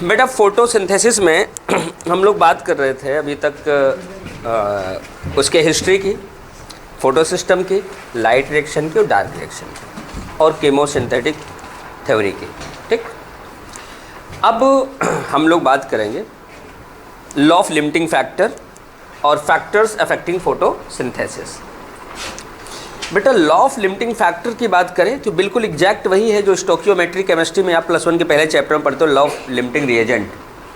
बेटा फोटोसिंथेसिस में हम लोग बात कर रहे थे अभी तक उसके हिस्ट्री की, फोटो सिस्टम की, लाइट रिएक्शन की और डार्क रिएक्शन की और केमोसिंथेटिक थ्योरी की। ठीक, अब हम लोग बात करेंगे लॉ ऑफ लिमिटिंग फैक्टर और फैक्टर्स अफेक्टिंग फोटोसिंथेसिस। बेटा लॉ ऑफ लिमिटिंग फैक्टर की बात करें तो बिल्कुल एग्जैक्ट वही है जो स्टोकियोमेट्री केमिस्ट्री में आप +1 के पहले चैप्टर में पढ़ते हो, लॉ ऑफ लिमिटिंग रिएजेंट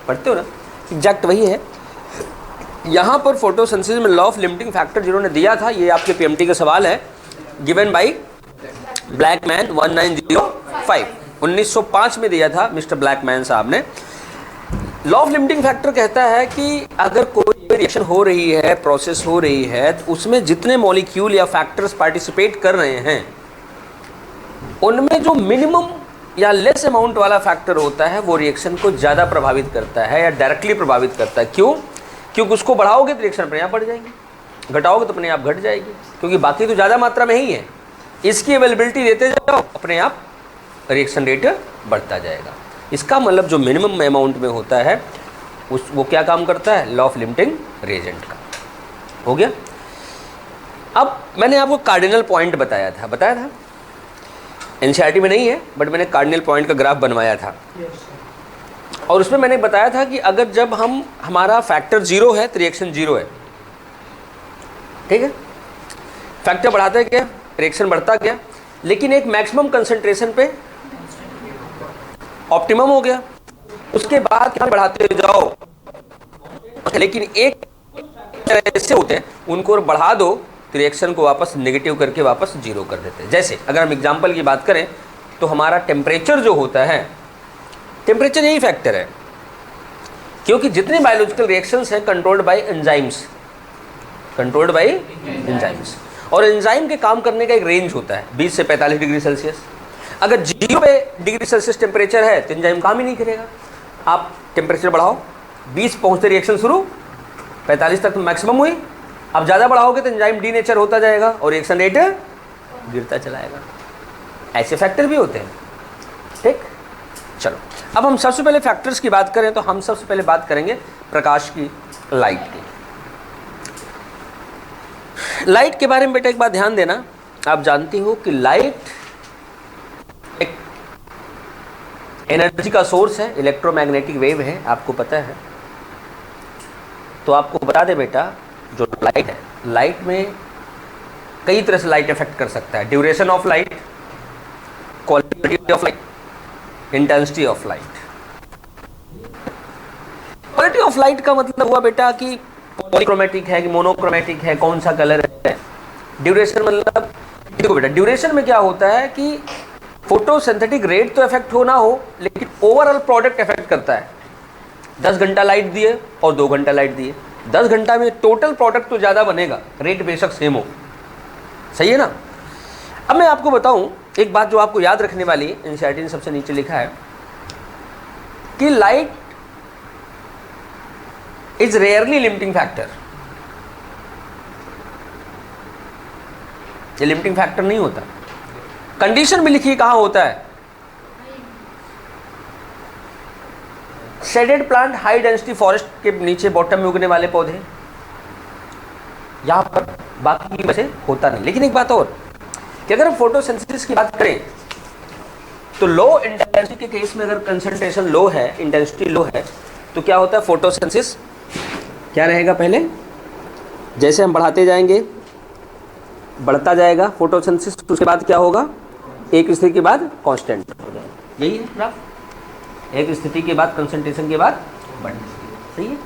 पढ़ते हो ना, एग्जैक्ट वही है। यहाँ पर फोटोसिंथेसिस में लॉ ऑफ लिमिटिंग फैक्टर जिन्होंने दिया था, ये आपके पीएमटी का सवाल है, गिवन बाई ब्लैकमैन 1905, 1905 में दिया था मिस्टर ब्लैकमैन साहब ने। लॉ ऑफ लिमिटिंग फैक्टर कहता है कि अगर कोई रिएक्शन हो रही है, प्रोसेस हो रही है, तो उसमें जितने मॉलिक्यूल या फैक्टर्स पार्टिसिपेट कर रहे हैं उनमें जो मिनिमम या लेस अमाउंट वाला फैक्टर होता है वो रिएक्शन को ज़्यादा प्रभावित करता है या डायरेक्टली प्रभावित करता है। क्यों? क्योंकि उसको बढ़ाओगे तो रिएक्शन अपने आप बढ़ जाएगी, घटाओगे तो अपने आप घट जाएगी, क्योंकि बाकी तो ज़्यादा मात्रा में ही है। इसकी अवेलेबिलिटी देते जाओ, अपने आप रिएक्शन रेट बढ़ता जाएगा। इसका मतलब जो मिनिमम अमाउंट में होता है वो क्या काम करता है? लॉ ऑफ लिमिटिंग रिएजेंट का। हो गया। अब मैंने आपको कार्डिनल पॉइंट बताया था एनसीईआरटी में नहीं है, बट मैंने कार्डिनल पॉइंट का ग्राफ बनवाया था। और उसमें मैंने बताया था कि अगर जब हमारा फैक्टर 0 है तो रिएक्शन 0 है। ठीक है, फैक्टर बढ़ाते क्या, रिएक्शन बढ़ता क्या, लेकिन एक मैक्सिमम कंसंट्रेशन पे ऑप्टिमम हो गया, उसके बाद क्या बढ़ाते जाओ, लेकिन एक ऐसे होते हैं उनको बढ़ा दो तो रिएक्शन को वापस नेगेटिव करके वापस 0 कर देते हैं। जैसे अगर हम एग्जांपल की बात करें तो हमारा टेम्परेचर जो होता है, टेम्परेचर यही फैक्टर है, क्योंकि जितने बायोलॉजिकल रिएक्शंस हैं कंट्रोल्ड बाय एंजाइम्स, और एंजाइम के काम करने का एक रेंज होता है 20 से 45 डिग्री सेल्सियस। अगर 0 डिग्री सेल्सियस टेम्परेचर है तो एंजाइम काम ही नहीं करेगा। आप टेम्परेचर बढ़ाओ, 20 पहुंचते रिएक्शन शुरू, 45 तक तो मैक्सिमम हुई। अब ज़्यादा बढ़ाओगे तो एंजाइम डीनेचर होता जाएगा और रिएक्शन रेट गिरता चलाएगा। ऐसे फैक्टर भी होते हैं। ठीक, चलो अब हम सबसे पहले फैक्टर्स की बात करें तो हम सबसे पहले बात करेंगे प्रकाश की, लाइट की। लाइट के बारे में बेटा एक बात ध्यान देना, आप जानती हो कि लाइट एक एनर्जी का सोर्स है, इलेक्ट्रोमैग्नेटिक वेव है, आपको पता है। तो आपको बता दे बेटा, जो लाइट है, लाइट में कई तरह से लाइट इफेक्ट कर सकता है। Duration of light, quality of light, intensity of light. Quality of light का मतलब हुआ बेटा कि पॉलीक्रोमेटिक है कि मोनोक्रोमेटिक है, कौन सा कलर है। ड्यूरेशन मतलब देखो बेटा, ड्यूरेशन में क्या होता है कि फोटोसिंथेटिक रेट तो इफेक्ट हो ना हो, लेकिन ओवरऑल प्रोडक्ट इफेक्ट करता है। 10 घंटा लाइट दिए और 2 घंटा लाइट दिए, 10 घंटा में टोटल प्रोडक्ट तो ज़्यादा बनेगा, रेट बेशक सेम हो। सही है ना। अब मैं आपको बताऊं एक बात जो आपको याद रखने वाली, एनसीईआरटी ने सबसे नीचे लिखा है कि light is rarely limiting factor. ये लिमिटिंग फैक्टर नहीं होता। कंडीशन भी लिखिए कहां होता है। Shaded plant, high density forest के नीचे बॉटम में उगने वाले पौधे, यहां पर बाकी वैसे होता नहीं। लेकिन एक बात और कि अगर हम फोटोसिंथेसिस की बात करें तो लो इंटेंसिटी के केस में अगर कंसंट्रेशन लो है, इंटेंसिटी लो है, तो क्या होता है, फोटोसिंथेसिस क्या रहेगा, पहले जैसे हम बढ़ाते जाएंगे बढ़ता जाएगा फोटोसिंथेसिस, उसके बाद क्या होगा, एक स्थिति के बाद कांस्टेंट हो जाएगा। यही है ग्राफ, एक स्थिति के बाद कंसंट्रेशन के बाद बढ़ने। सही है,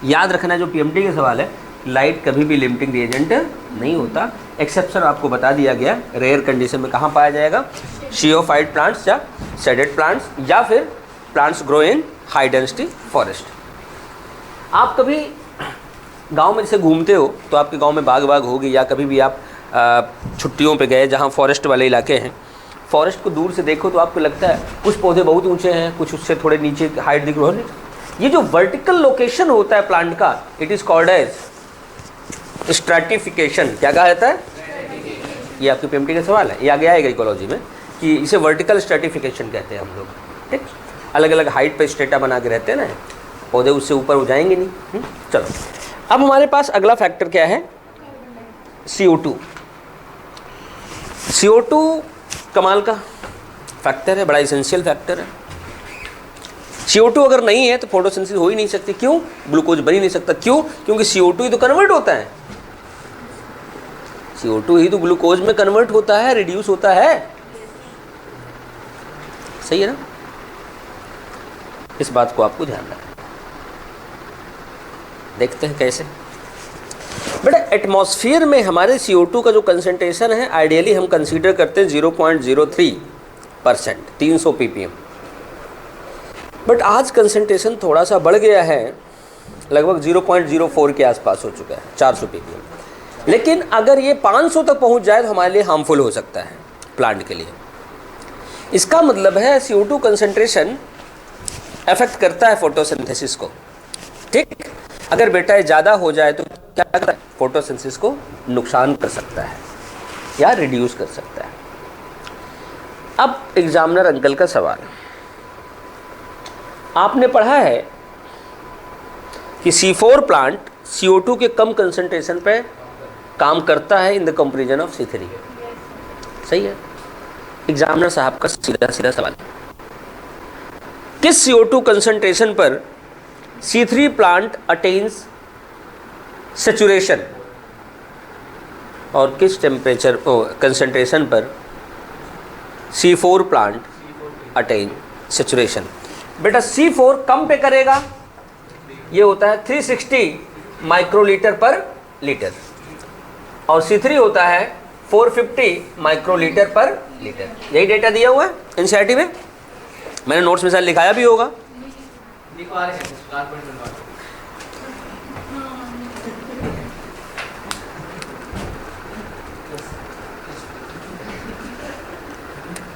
याद रखना जो पीएमटी का सवाल है, लाइट कभी भी लिमिटिंग रिएजेंट नहीं होता। एक्सेप्शन आपको बता दिया गया, रेयर कंडीशन में कहाँ पाया जाएगा, शियोफाइट प्लांट्स या शेडेड प्लांट्स या फिर plants grow in high density forest. आप कभी गांव में जैसे घूमते हो तो आपके गांव में बाग होगी, या कभी भी आप छुट्टियों पे गए जहाँ फॉरेस्ट वाले इलाके हैं, फॉरेस्ट को दूर से देखो तो आपको लगता है कुछ पौधे बहुत ऊंचे हैं, कुछ उससे थोड़े नीचे हाइट दिख रही है। ये जो वर्टिकल लोकेशन होता है प्लांट का, it is called as stratification. क्या कहा जाता है, ये आपके पीएमटी का सवाल है, ये आगे आएगा इकोलॉजी में कि इसे वर्टिकल स्ट्रैटिफिकेशन कहते हैं हम लोग। ठीक, अलग अलग हाइट पे स्टेटा बना के रहते हैं ना, पौधे उससे ऊपर हो जाएंगे नहीं। चलो अब हमारे पास अगला फैक्टर क्या है, CO2। CO2 कमाल का फैक्टर है, बड़ा इसेंशियल फैक्टर है। CO2 अगर नहीं है तो फोटोसिंथेसिस हो ही नहीं सकती। क्यों? ग्लूकोज बन ही नहीं सकता। क्यों? क्योंकि CO2 ही तो कन्वर्ट होता है, CO2 ही तो ग्लूकोज में कन्वर्ट होता है, रिड्यूस होता है। सही है ना? इस बात को आपको ध्यान रखना। देखते हैं कैसे। बेटा एटमॉस्फेयर में हमारे CO2 का जो कंसंट्रेशन है आइडियली हम कंसीडर करते हैं 0.03%, 300 ppm। बट आज कंसंट्रेशन थोड़ा सा बढ़ गया है, लगभग 0.04 के आसपास हो चुका है, 400 ppm। लेकिन अगर ये 500 तक पहुंच जाए तो हमारे लिए हार्मफुल हो सकता है प्लांट के लिए। इसका मतलब है CO2 कंसंट्रेशन अफेक्ट करता है फोटोसिंथेसिस को। ठीक, अगर बेटा ये ज़्यादा हो जाए तो क्या करता है, फोटोसिंथेसिस को नुकसान कर सकता है या रिड्यूस कर सकता है। अब एग्जामिनर अंकल का सवाल, आपने पढ़ा है कि C4 प्लांट CO2 के कम कंसंट्रेशन पे काम करता है in the comparison of C3। सही है? एग्जामिनर साहब का सीधा सीधा सवाल, किस CO2 कंसंट्रेशन पर C3 प्लांट अटेन्स सैचुरेशन और किस टेम्परेचर कंसंट्रेशन पर C4 प्लांट अटेन सैचुरेशन? बेटा C4 कम पे करेगा, ये होता है 360 माइक्रोलीटर पर लीटर, और C3 होता है 450 माइक्रोलीटर पर लीटर। यही डेटा दिया हुआ है एनसीईआरटी में, मैंने नोट्स में शायद लिखाया भी होगा।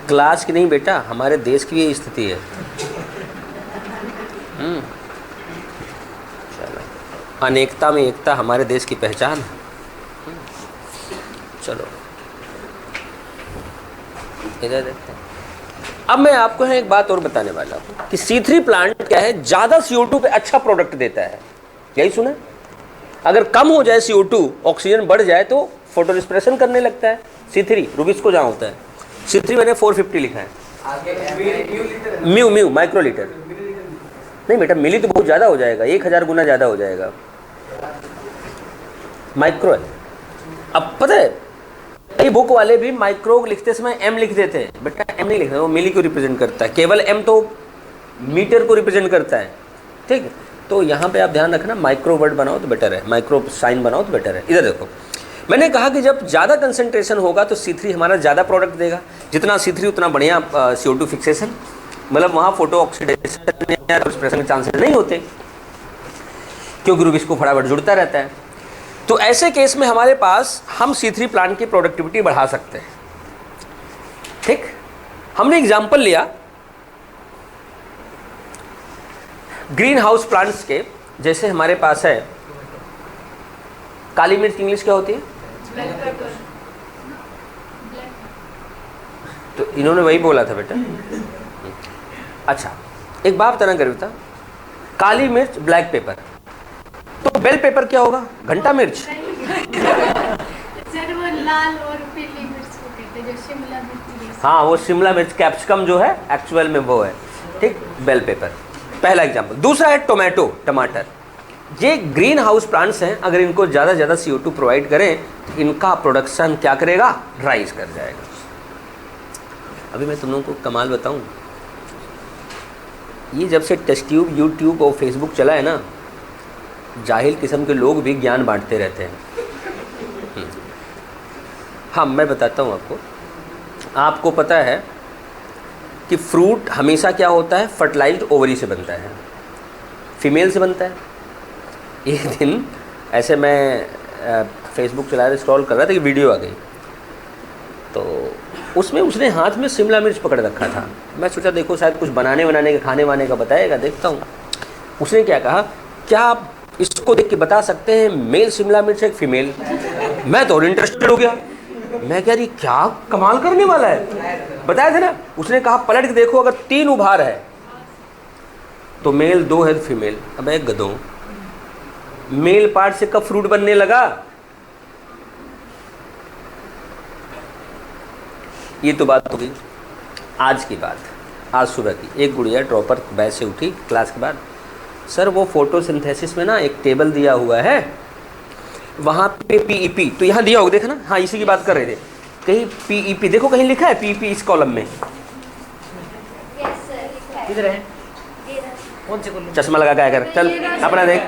क्लास की नहीं बेटा, हमारे देश की ये स्थिति है। चलो, अनेकता में एकता हमारे देश की पहचान है। चलो इधर देखते हैं। अब मैं आपको एक बात और बताने वाला हूँ कि C3 प्लांट क्या है, ज़्यादा CO2 पे अच्छा प्रोडक्ट देता है। यही सुना? अगर कम हो जाए CO2, ऑक्सीजन बढ़ जाए तो फोटो रिस्पिरेशन करने लगता है। C3 रूबिक्स को जहाँ होता है, C3 मैंने 450 लिखा है। म्यू माइक्रोलीटर नहीं बेटा, मिली तो बहुत ज़्यादा हो जाएगा, 1000 गुना ज़्यादा हो जाएगा। माइक्रो है। अब पता है कई बुक वाले भी माइक्रो लिखते समय M लिख देते हैं। बेटा M नहीं लिखना, वो मिली को रिप्रेजेंट करता है, केवल M तो मीटर को रिप्रेजेंट करता है। ठीक, तो यहाँ पे आप ध्यान रखना, माइक्रो वर्ड बनाओ तो बेटर है, माइक्रो साइन बनाओ तो बेटर है। इधर देखो, मैंने कहा कि जब ज़्यादा कंसंट्रेशन होगा तो C3 हमारा ज़्यादा प्रोडक्ट देगा। जितना C3 उतना बढ़िया CO2 फिक्सेशन, मतलब वहाँ फोटो ऑक्सीडेशन या रिस्पिरेशन के चांसेस नहीं होते, क्योंकि रूबिक्स को फटाफट जुड़ता रहता है। तो ऐसे केस में हमारे पास हम C3 प्लांट की प्रोडक्टिविटी बढ़ा सकते हैं। ठीक, हमने एग्जाम्पल लिया ग्रीन हाउस प्लांट्स के, जैसे हमारे पास है काली मिर्च, इंग्लिश क्या होती है? तो इन्होंने वही बोला था बेटा। अच्छा एक बात बताना करीता, काली मिर्च ब्लैक पेपर, तो बेल पेपर क्या होगा? घंटा मिर्च। सर वो लाल और पीली मिर्च को कहते हैं, जो शिमला मिर्च। हाँ वो शिमला मिर्च, कैप्सिकम जो है एक्चुअल में वो है। ठीक, बेल पेपर पहला एग्जाम्पल। दूसरा है टोमेटो, टमाटर। ये ग्रीन हाउस प्लांट्स हैं, अगर इनको ज़्यादा ज़्यादा CO2 प्रोवाइड करें तो इनका प्रोडक्शन क्या करेगा? राइज कर जाएगा। अभी मैं तुम लोगों को कमाल बताऊं, ये जब से टेस्ट ट्यूब, यूट्यूब और फेसबुक चला है ना, जाहिल किस्म के लोग भी ज्ञान बांटते रहते हैं। हाँ मैं बताता हूँ आपको। आपको पता है कि फ्रूट हमेशा क्या होता है? फर्टिलाइज्ड ओवरी से बनता है, फीमेल से बनता है। एक दिन ऐसे मैं फेसबुक चला रहा, स्क्रॉल कर रहा था कि वीडियो आ गई, तो उसमें उसने हाथ में शिमला मिर्च पकड़ रखा था। मैं सोचा देखो शायद कुछ बनाने का, खाने वाने का बताएगा, देखता हूँ। उसने क्या कहा, क्या आप इसको देख के बता सकते हैं मेल शिमला मिर्च है एक फीमेल? मैं तो और इंटरेस्टेड हो गया। मैं कह रही क्या कमाल करने वाला है, बताया था ना। उसने कहा पलट के देखो, अगर 3 उभार है तो मेल 2 है, फीमेल। अब एक गधों, मेल पार्ट से कब फ्रूट बनने लगा? ये तो बात हो गई आज की बात, आज सुबह की। एक गुड़िया ड्रॉपर बैच से उठी क्लास के बाद, सर वो फोटोसिंथेसिस में ना एक टेबल दिया हुआ है, वहाँ पे पीईपी, तो यहाँ दिया होगा, देखा ना, हाँ इसी की बात कर रहे थे, कहीं पीईपी देखो, कहीं लिखा है पीईपी इस कॉलम में? किधर है? कौन से कॉलम? चश्मा लगा के कर, चल अपना देख।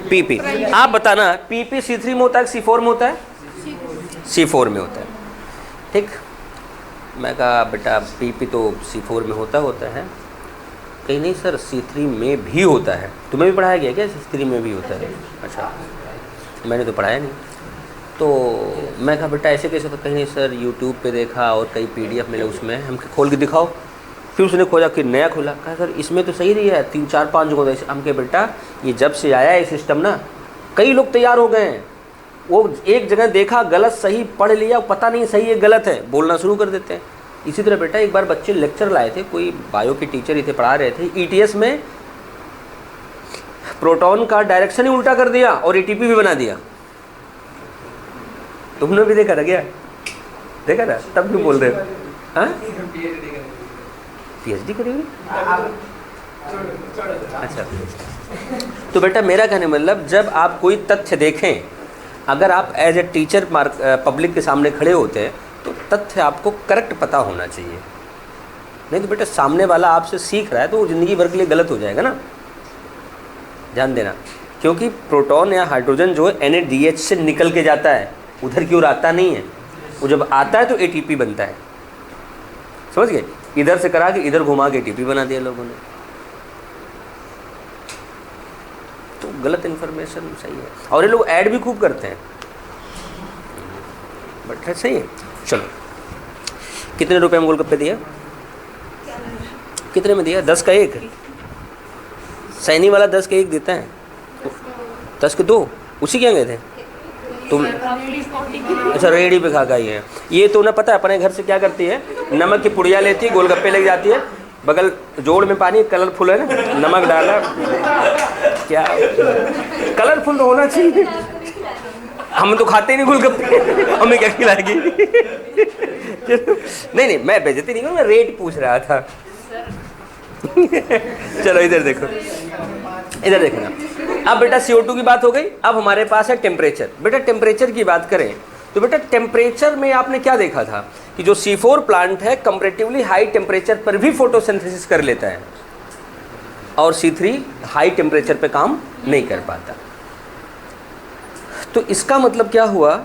पीपी आप बताना, पीपी C3 में होता है C4 में होता है? C4 में होता है, ठीक। मैं कहा बेटा पीपी तो C4 में होता है। कहीं नहीं सर C3 में भी होता है। तुम्हें भी पढ़ाया गया क्या C3 में भी होता है? अच्छा, मैंने तो पढ़ाया नहीं। तो मैं कहा बेटा ऐसे कैसे? तो कहीं नहीं सर यूट्यूब पे देखा और कई PDF मिले, उसमें हमको खोल के दिखाओ। फिर उसने खोजा, फिर नया खोला, कहा सर इसमें तो सही नहीं है, 3 4 5 जगह ऐसे। हम कहे बेटा ये जब से आया है सिस्टम ना, कई लोग तैयार हो गए हैं, वो एक जगह देखा गलत सही पढ़ लिया, पता नहीं सही है गलत है, बोलना शुरू कर देते हैं। इसी तरह बेटा एक बार बच्चे लेक्चर लाए थे, कोई बायो के टीचर ही थे, पढ़ा रहे थे, ETS में प्रोटॉन का डायरेक्शन ही उल्टा कर दिया और ATP भी बना दिया। तुमने भी देखा था क्या? देखा था, तब क्यों बोल रहे हो? हाँ, PhD करी हुई? अच्छा, तो बेटा मेरा कहने मतलब, जब आप कोई तथ्य देखें, अगर आप एज ए टीचर पब्लिक के सामने खड़े होते हैं तो तथ्य आपको करेक्ट पता होना चाहिए। नहीं तो बेटा सामने वाला आपसे सीख रहा है तो वो ज़िंदगी भर के लिए गलत हो जाएगा ना, ध्यान देना। क्योंकि प्रोटॉन या हाइड्रोजन जो है NADH से निकल के जाता है, उधर की ओर आता नहीं है। वो जब आता है तो ATP बनता है, समझ गए? इधर से करा के इधर घुमा के ATP बना दिया लोगों ने, तो गलत इन्फॉर्मेशन सही है। और ये लोग ऐड भी खूब करते हैं, बट सही है। चलो, कितने रुपए में गोलगप्पे दिया? कितने में दिया? 10 का 1? सैनी वाला 10 का 1 देता है, 10 के 2 उसी के गए थे तुम? अच्छा, रेडी पे खा गई है। ये तो उन्हें पता है अपने घर से क्या करती है, नमक की पुड़िया लेती है, गोलगप्पे लेके जाती है, बगल जोड़ में पानी कलरफुल है ना, नमक डाला, क्या कलरफुल तो होना चाहिए। हम तो खाते ही नहीं गोलगप्पे, हमें क्या खिलाएगी? नहीं, मैं बेइज्जती नहीं करूँ, मैं रेट पूछ रहा था। चलो इधर देखो, इधर देखना। अब बेटा CO2 की बात हो गई, अब हमारे पास है टेम्परेचर। बेटा टेम्परेचर की बात करें तो बेटा टेम्परेचर में आपने क्या देखा था कि जो C4 प्लांट है कंपैरेटिवली हाई टेम्परेचर पर भी फोटोसिंथेसिस कर लेता है और C3 हाई टेम्परेचर पे काम नहीं कर पाता। तो इसका मतलब क्या हुआ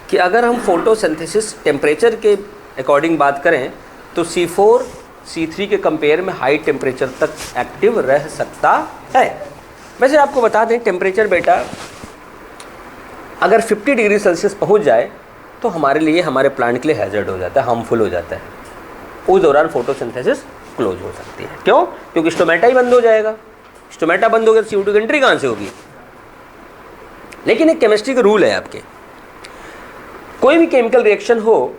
कि अगर हम फोटोसिंथेसिस टेम्परेचर के अकॉर्डिंग बात करें तो C4 C3 के कंपेयर में हाई टेम्परेचर तक एक्टिव रह सकता है। वैसे आपको बता दें टेम्परेचर बेटा अगर 50 डिग्री सेल्सियस पहुंच जाए तो हमारे लिए, हमारे प्लांट के लिए हैजर्ड हो जाता है, हार्मफुल हो जाता है। उस दौरान फोटोसिंथेसिस क्लोज हो सकती है। क्यों? क्योंकि स्टोमेटा ही बंद हो जाएगा। स्टोमेटा बंद हो गया तो CO2 की एंट्री कहाँ से होगी? लेकिन एक केमिस्ट्री का रूल है आपके, कोई भी केमिकल रिएक्शन हो,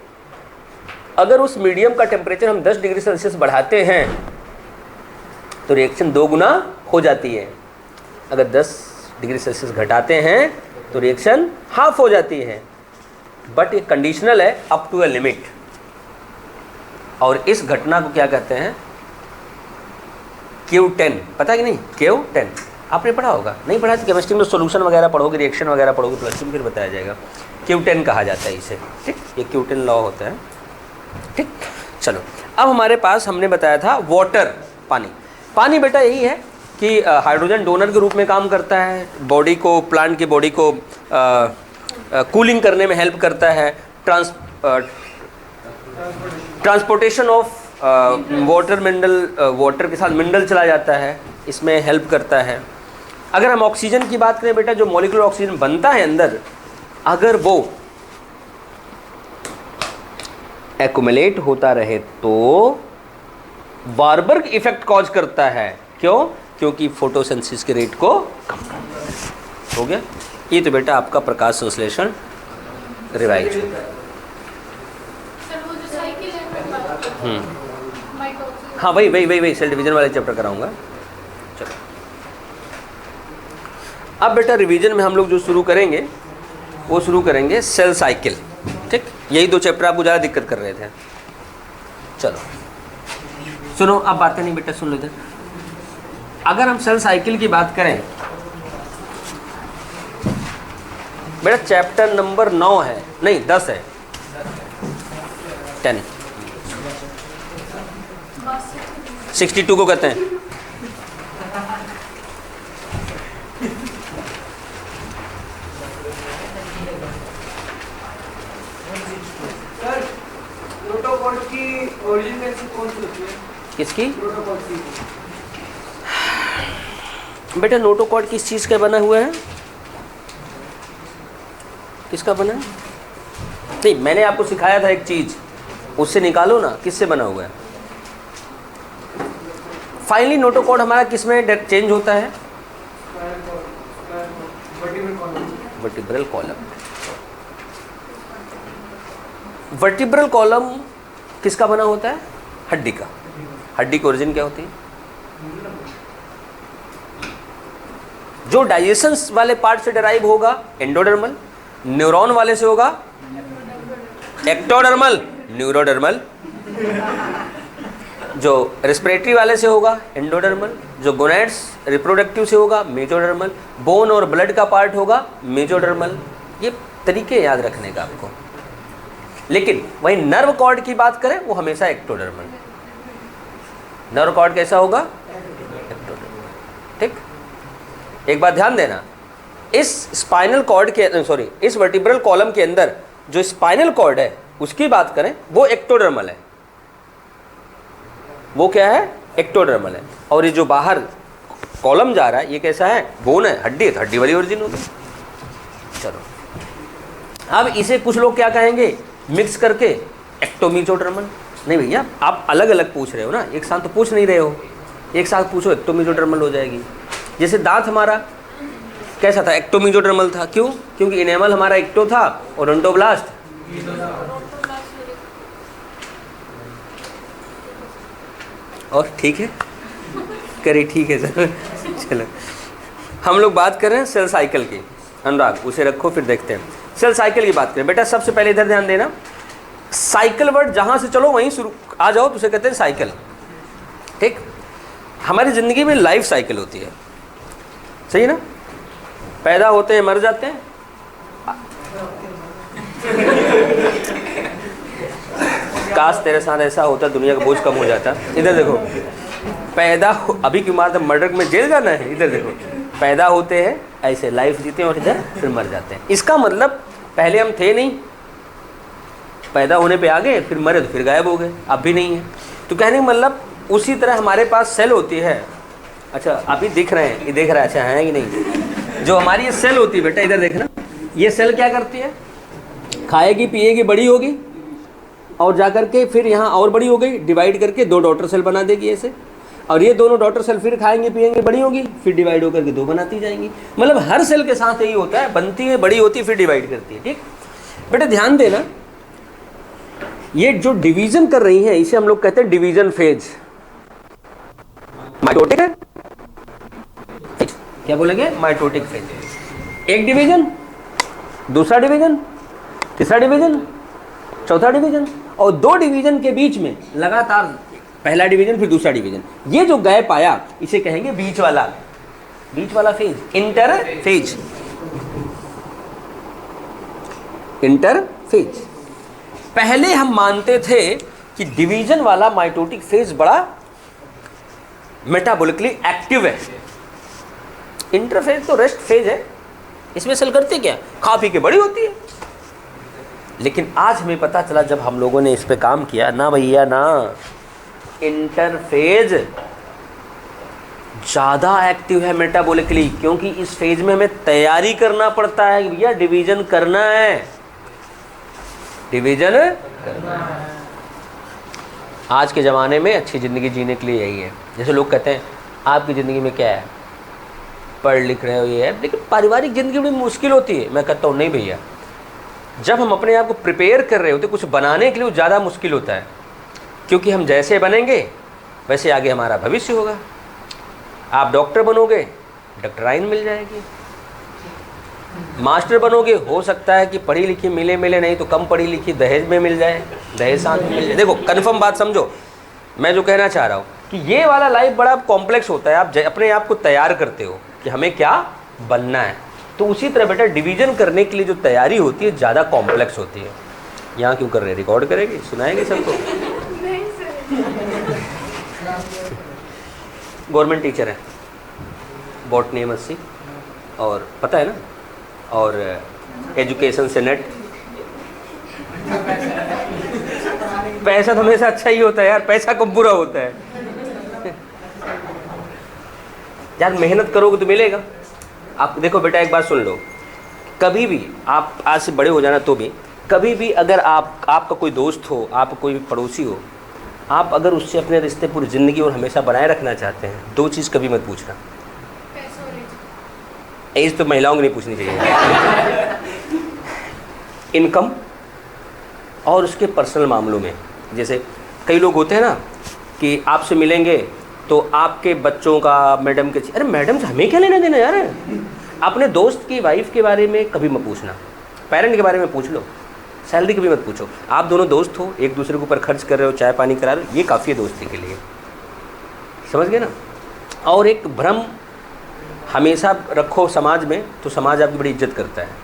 अगर उस मीडियम का टेम्परेचर हम 10 डिग्री सेल्सियस बढ़ाते हैं तो रिएक्शन 2 गुना हो जाती है। अगर 10 डिग्री सेल्सियस घटाते हैं तो रिएक्शन हाफ हो जाती है। बट ये कंडीशनल है, अप टू अ लिमिट। और इस घटना को क्या कहते हैं? Q10। पता है कि नहीं? Q10 आपने पढ़ा होगा, नहीं पढ़ा तो केमिस्ट्री में सॉल्यूशन वगैरह पढ़ोगे, रिएक्शन वगैरह पढ़ोगे, प्लस में फिर बताया जाएगा। Q10 कहा जाता है इसे, ठीक? ये Q10 लॉ होता है, ठीक। चलो, अब हमारे पास हमने बताया था वाटर, पानी। पानी बेटा यही है कि हाइड्रोजन डोनर के रूप में काम करता है, बॉडी को, प्लांट की बॉडी को कूलिंग करने में हेल्प करता है, transportation of water, mineral, water के साथ मिनरल चला जाता है, इसमें हेल्प करता है। अगर हम ऑक्सीजन की बात करें बेटा, जो मॉलिक्यूलर ऑक्सीजन बनता है अंदर, अगर वो एक्युमुलेट होता रहे तो वारबर्ग इफेक्ट कॉज करता है। क्यों? क्योंकि फोटोसिंथेसिस के रेट को कम करता है। हो गया? ये तो बेटा आपका प्रकाश संश्लेषण रिवाइज। सर वो जो साइकिल है, हाँ वही सेल डिवीजन वाले चैप्टर कराऊंगा। चलो अब बेटा रिवीजन में हम लोग जो शुरू करेंगे वो शुरू करेंगे सेल साइकिल। ठीक, यही 2 चैप्टर आपको ज़्यादा दिक्कत कर रहे थे। चलो सुनो, अब बातें नहीं बेटा, सुन लो इधर। अगर हम सेल साइकिल की बात करें बेटा, चैप्टर नंबर 9 है, नहीं 10 है, 10 62 को कहते हैं। प्रोटोकॉल की ओरिजिन कौन सी होती है? किसकी? प्रोटोकॉल की। बेटा नोटोकॉड किस चीज़ का बना हुआ है? किसका बना है? नहीं, मैंने आपको सिखाया था एक चीज़, उससे निकालो ना किससे बना हुआ है। फाइनली नोटोकॉड हमारा किस में चेंज होता है? Vertebral column. वर्टिब्रल कॉलम किसका बना होता है? हड्डी का। हड्डी की ओरिजिन क्या होती है? जो डाइजेशन वाले पार्ट से डिराइव होगा एंडोडर्मल, न्यूरॉन वाले से होगा एक्टोडर्मल, न्यूरोडर्मल, जो रेस्पिरेटरी वाले से होगा एंडोडर्मल, जो गोनैड्स रिप्रोडक्टिव से होगा मेजोडर्मल, बोन और ब्लड का पार्ट होगा मेजोडर्मल। ये तरीके याद रखने का आपको। लेकिन वही नर्व कॉर्ड की बात करें वो हमेशा एक्टोडर्मल। नर्व कॉर्ड कैसा होगा? एक्टोडर्मल। ठीक, एक बात ध्यान देना, इस स्पाइनल कॉर्ड के सॉरी इस वर्टिब्रल कॉलम के अंदर जो स्पाइनल कॉर्ड है उसकी बात करें वो एक्टोडर्मल है। वो क्या है? एक्टोडर्मल है। और ये जो बाहर कॉलम जा रहा है ये कैसा है? बोन है, हड्डी है, तो हड्डी वाली ओरिजिन होगी। चलो अब इसे कुछ लोग क्या कहेंगे मिक्स करके एक्टोमीजोडर्मल। नहीं भैया, आप अलग अलग पूछ रहे हो ना, एक साथ तो पूछ नहीं रहे हो। एक साथ पूछो एक्टोमीजोडर्मल हो जाएगी। जैसे दांत हमारा कैसा था? एक्टोमीजोडर्मल था। क्यों? क्योंकि इनेमल हमारा एक्टो था और ओडोब्लास्ट और ठीक है करिए, ठीक है सर। चलो हम लोग बात कर रहे हैं सेल साइकिल की। अनुराग उसे रखो, फिर देखते हैं सेल साइकिल की बात करें। बेटा सबसे पहले इधर ध्यान देना, साइकिल वर्ड जहाँ से चलो वहीं शुरू आ जाओ तो उसे कहते हैं साइकिल। ठीक, हमारी ज़िंदगी में लाइफ साइकिल होती है, सही है ना? पैदा होते हैं, मर जाते हैं, काश तेरे साथ ऐसा होता दुनिया का बोझ कम हो जाता। इधर देखो, अभी की मार मर्डर में जेल जाना है। इधर देखो, पैदा होते हैं ऐसे लाइफ जीते हैं और इधर फिर मर जाते हैं। इसका मतलब पहले हम थे नहीं, पैदा होने पे आ गए, फिर मरे तो फिर गायब हो गए, अब भी नहीं है। तो कहने का मतलब उसी तरह हमारे पास सेल होती है। अच्छा अभी दिख रहे हैं, ये देख रहा है, अच्छा है कि नहीं? जो हमारी ये सेल होती है बेटा, इधर देखना, ये सेल क्या करती है? खाएगी पिएगी, बड़ी होगी और जा कर के फिर यहाँ और बड़ी हो गई, डिवाइड करके 2 डॉटर सेल बना देगी ऐसे। और ये दोनों डॉटर सेल फिर खाएंगे पिएंगे, बड़ी होगी, फिर डिवाइड होकर के 2 बनाती जाएंगी। मतलब हर सेल के साथ यही होता है, बनती है, बड़ी होती है, फिर डिवाइड करती है। ठीक बेटा ध्यान देना, ये जो डिवीजन कर रही है इसे हम लोग कहते हैं डिवीजन फेज। माइटोटिक है, क्या बोलेंगे? Mitotic phase. एक डिवीजन, दूसरा डिवीजन, तीसरा डिवीजन, चौथा डिवीजन, और 2 डिवीजन के बीच में लगातार पहला डिवीजन फिर दूसरा डिवीजन। ये जो गैप आया इसे कहेंगे बीच वाला फेज, इंटरफेज। इंटरफेज। पहले हम मानते थे कि डिवीजन वाला माइटोटिक फेज बड़ा मेटाबॉलिकली एक्टिव है, इंटरफेज तो रेस्ट फेज है, इसमें सेल करती क्या? खा पी के बड़ी होती है। लेकिन आज हमें पता चला जब हम लोगों ने इस पे काम किया, ना भैया ना, इंटरफेज ज़्यादा एक्टिव है मेटाबॉलिकली, क्योंकि इस फेज में हमें तैयारी करना पड़ता है भैया, डिवीजन करना है, डिवीजन करना है। आज के ज़माने में अच्छी ज़िंदगी जीने के लिए यही है। जैसे लोग कहते हैं आपकी ज़िंदगी में क्या है, पढ़ लिख रहे हो ये है, लेकिन पारिवारिक ज़िंदगी बड़ी मुश्किल होती है। मैं कहता हूँ नहीं भैया, जब हम अपने आप को प्रिपेयर कर रहे होते कुछ बनाने के लिए, वो ज़्यादा मुश्किल होता है, क्योंकि हम जैसे बनेंगे वैसे आगे हमारा भविष्य होगा। आप डॉक्टर बनोगे, डॉक्टराइन मिल जाएगी। मास्टर बनोगे, हो सकता है कि पढ़ी लिखी मिले नहीं तो कम पढ़ी लिखी दहेज में मिल जाए, दहेज साथ में मिल जाए। देखो कन्फर्म बात समझो, मैं जो कहना चाह रहा हूँ कि ये वाला लाइफ बड़ा कॉम्प्लेक्स होता है। आप अपने आप को तैयार करते हो कि हमें क्या बनना है, तो उसी तरह बेटा डिवीजन करने के लिए जो तैयारी होती है ज़्यादा कॉम्प्लेक्स होती है। यहाँ क्यों कर रहे हैं, रिकॉर्ड करेगी, सुनाएंगे सबको। नहीं सर, गवर्नमेंट टीचर है, बॉटनी एमएससी, और पता है ना, और एजुकेशन से नेट। पैसा तो हमेशा अच्छा ही होता है यार, पैसा कब बुरा होता है यार, मेहनत करोगे तो मिलेगा। आप देखो बेटा एक बात सुन लो, कभी भी आप आज से बड़े हो जाना तो भी कभी भी अगर आपका कोई दोस्त हो, आपका कोई पड़ोसी हो, आप अगर उससे अपने रिश्ते पूरी ज़िंदगी और हमेशा बनाए रखना चाहते हैं, दो चीज़ कभी मत पूछना। पैसों और एज। एज तो महिलाओं को नहीं पूछनी चाहिए, इनकम और उसके पर्सनल मामलों में। जैसे कई लोग होते हैं ना कि आपसे मिलेंगे तो आपके बच्चों का, मैडम के, अरे मैडम से हमें क्या लेना देना यार। अपने दोस्त की वाइफ के बारे में कभी मत पूछना, पेरेंट के बारे में पूछ लो, सैलरी कभी मत पूछो। आप दोनों दोस्त हो, एक दूसरे के ऊपर खर्च कर रहे हो, चाय पानी करा रहे हो, ये काफ़ी है दोस्ती के लिए, समझ गए ना। और एक भ्रम हमेशा रखो समाज में, तो समाज आपकी बड़ी इज्जत करता है।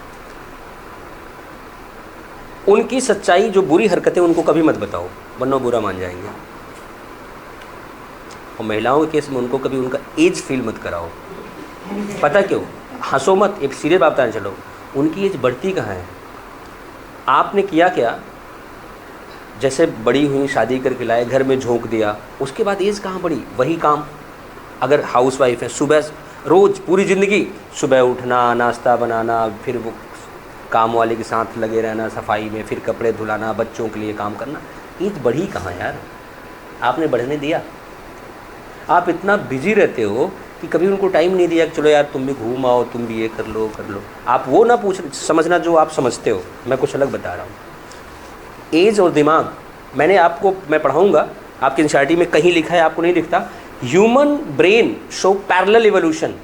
उनकी सच्चाई, जो बुरी हरकतें, उनको कभी मत बताओ, वरना बुरा मान जाएंगे। और महिलाओं के केस में उनको कभी उनका एज फील मत कराओ। पता क्यों, हंसो मत, एक सीरियस बात बताने चलो, उनकी एज बढ़ती कहाँ है। आपने किया क्या, जैसे बड़ी हुई, शादी करके लाए, घर में झोंक दिया, उसके बाद एज कहाँ बढ़ी। वही काम, अगर हाउस वाइफ है, सुबह रोज़ पूरी ज़िंदगी सुबह उठना, नाश्ता बनाना, फिर वो काम वाले के साथ लगे रहना, सफाई में, फिर कपड़े धुलाना, बच्चों के लिए काम करना, एज बढ़ी कहाँ यार, आपने बढ़ने दिया। आप इतना बिजी रहते हो कि कभी उनको टाइम नहीं दिया कि चलो यार तुम भी घूम आओ, तुम भी ये कर लो। आप वो ना समझना जो आप समझते हो, मैं कुछ अलग बता रहा हूँ। एज और दिमाग, मैं पढ़ाऊँगा, आपकी एनसीईआरटी में कहीं लिखा है, आपको नहीं दिखता। Human brain show parallel evolution.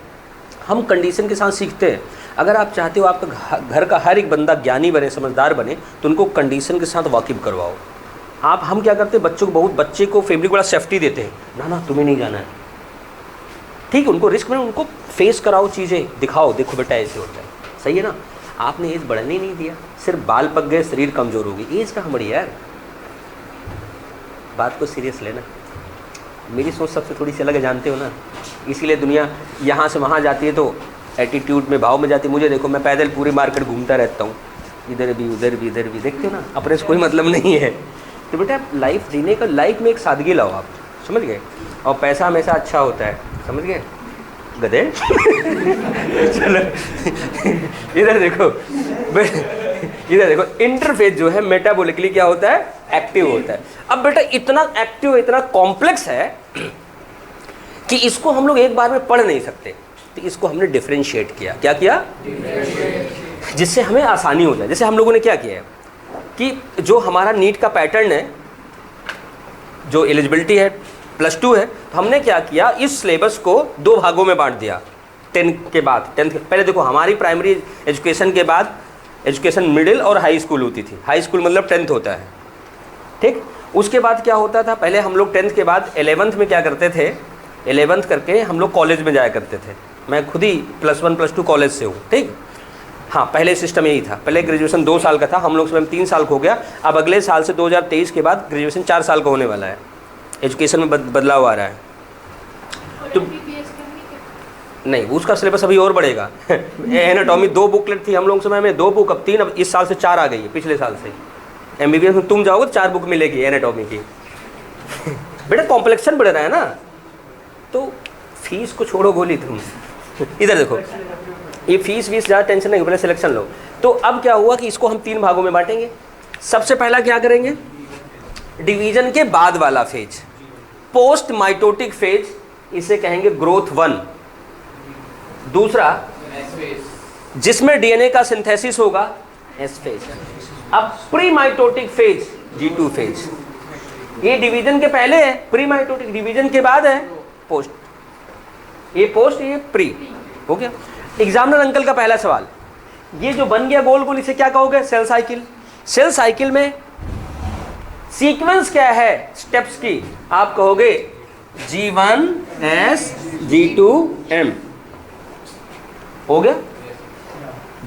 हम कंडीशन के साथ सीखते हैं। अगर आप चाहते हो आपका घर का हर एक बंदा ज्ञानी बने, समझदार बने, तो उनको कंडीशन के साथ वाकिफ करवाओ। हम क्या करते हैं, बच्चे को फैमिली को बड़ा सेफ्टी देते हैं, ना तुम्हें नहीं जाना है, ठीक है, उनको रिस्क में, उनको फेस कराओ, चीज़ें दिखाओ, देखो बेटा ऐसे होता है, सही है ना। आपने एज बढ़ने नहीं दिया, सिर्फ बाल पक गए, शरीर कमज़ोर हो गई, एज कहाँ बढ़ी यार। बात को सीरियस लेना। मेरी सोच सबसे थोड़ी सी अलग है, जानते हो ना, इसीलिए दुनिया यहाँ से वहाँ जाती है तो एटीट्यूड में, भाव में जाती है। मुझे देखो, मैं पैदल पूरी मार्केट घूमता रहता हूँ, इधर भी उधर भी, इधर भी, देखते हो ना, अपने से कोई मतलब नहीं है। तो बेटा लाइफ जीने का, लाइफ में एक सादगी लाओ आप, समझ गए। और पैसा हमेशा अच्छा होता है, समझ गए गधे। चलो इधर देखो, इधर देखो, इंटरफेस जो है मेटाबॉलिकली क्या होता है, एक्टिव होता है। अब बेटा इतना एक्टिव, इतना कॉम्प्लेक्स है कि इसको हम लोग एक बार में पढ़ नहीं सकते, तो इसको हमने डिफरेंशिएट किया। क्या किया, जिससे हमें आसानी हो जाए। जैसे हम लोगों ने क्या किया है कि जो हमारा नीट का पैटर्न है, जो एलिजिबिलिटी है +2 है, तो हमने क्या किया, इस सिलेबस को 2 भागों में बांट दिया। 10th के बाद, पहले देखो हमारी प्राइमरी एजुकेशन के बाद एजुकेशन मिडिल और हाई स्कूल होती थी। हाई स्कूल मतलब 10th होता है, ठीक। उसके बाद क्या होता था, पहले हम लोग 10th के बाद 11th में क्या करते थे, 11th करके हम लोग कॉलेज में जाया करते थे। मैं खुद ही +1 +2 कॉलेज से हूँ, ठीक। हाँ, पहले सिस्टम यही था, पहले ग्रेजुएशन 2 साल का था, हम लोग समय 3 साल का हो गया। अब अगले साल से 2023 के बाद ग्रेजुएशन 4 साल का होने वाला है। एजुकेशन में बदलाव आ रहा है। तो नहीं, उसका सिलेबस अभी और बढ़ेगा। एनाटॉमी 2 बुकलेट थी हम लोग समय में, 2 बुक, अब 3, अब इस साल से 4 आ गई है, पिछले साल से। MBBS में तुम जाओगे तो 4 बुक मिलेगी एनाटॉमी की। बेटा कॉम्प्लेक्सन बढ़ रहा है ना, तो फीस को छोड़ो गोली तुम। इधर देखो, ये फीस ज़्यादा टेंशन नहीं, पहले सिलेक्शन लो। तो अब क्या हुआ कि इसको हम 3 भागों में बांटेंगे। सबसे पहला क्या करेंगे, डिवीजन के बाद वाला फेज, पोस्ट माइटोटिक फेज, इसे कहेंगे ग्रोथ 1। दूसरा जिसमें डीएनए का सिंथेसिस होगा, S फेज। अब pre mitotic phase, G2 phase. ये डिवीजन के पहले है प्री माइटोटिक, डिवीजन के बाद है पोस्ट, ये पोस्ट ये प्री, हो गया। एग्जामिनर अंकल का पहला सवाल, ये जो बन गया गोल गोल इसे क्या कहोगे? Cell cycle. सेल साइकिल में सीक्वेंस क्या है स्टेप्स की? आप कहोगे G1S G2M, हो गया,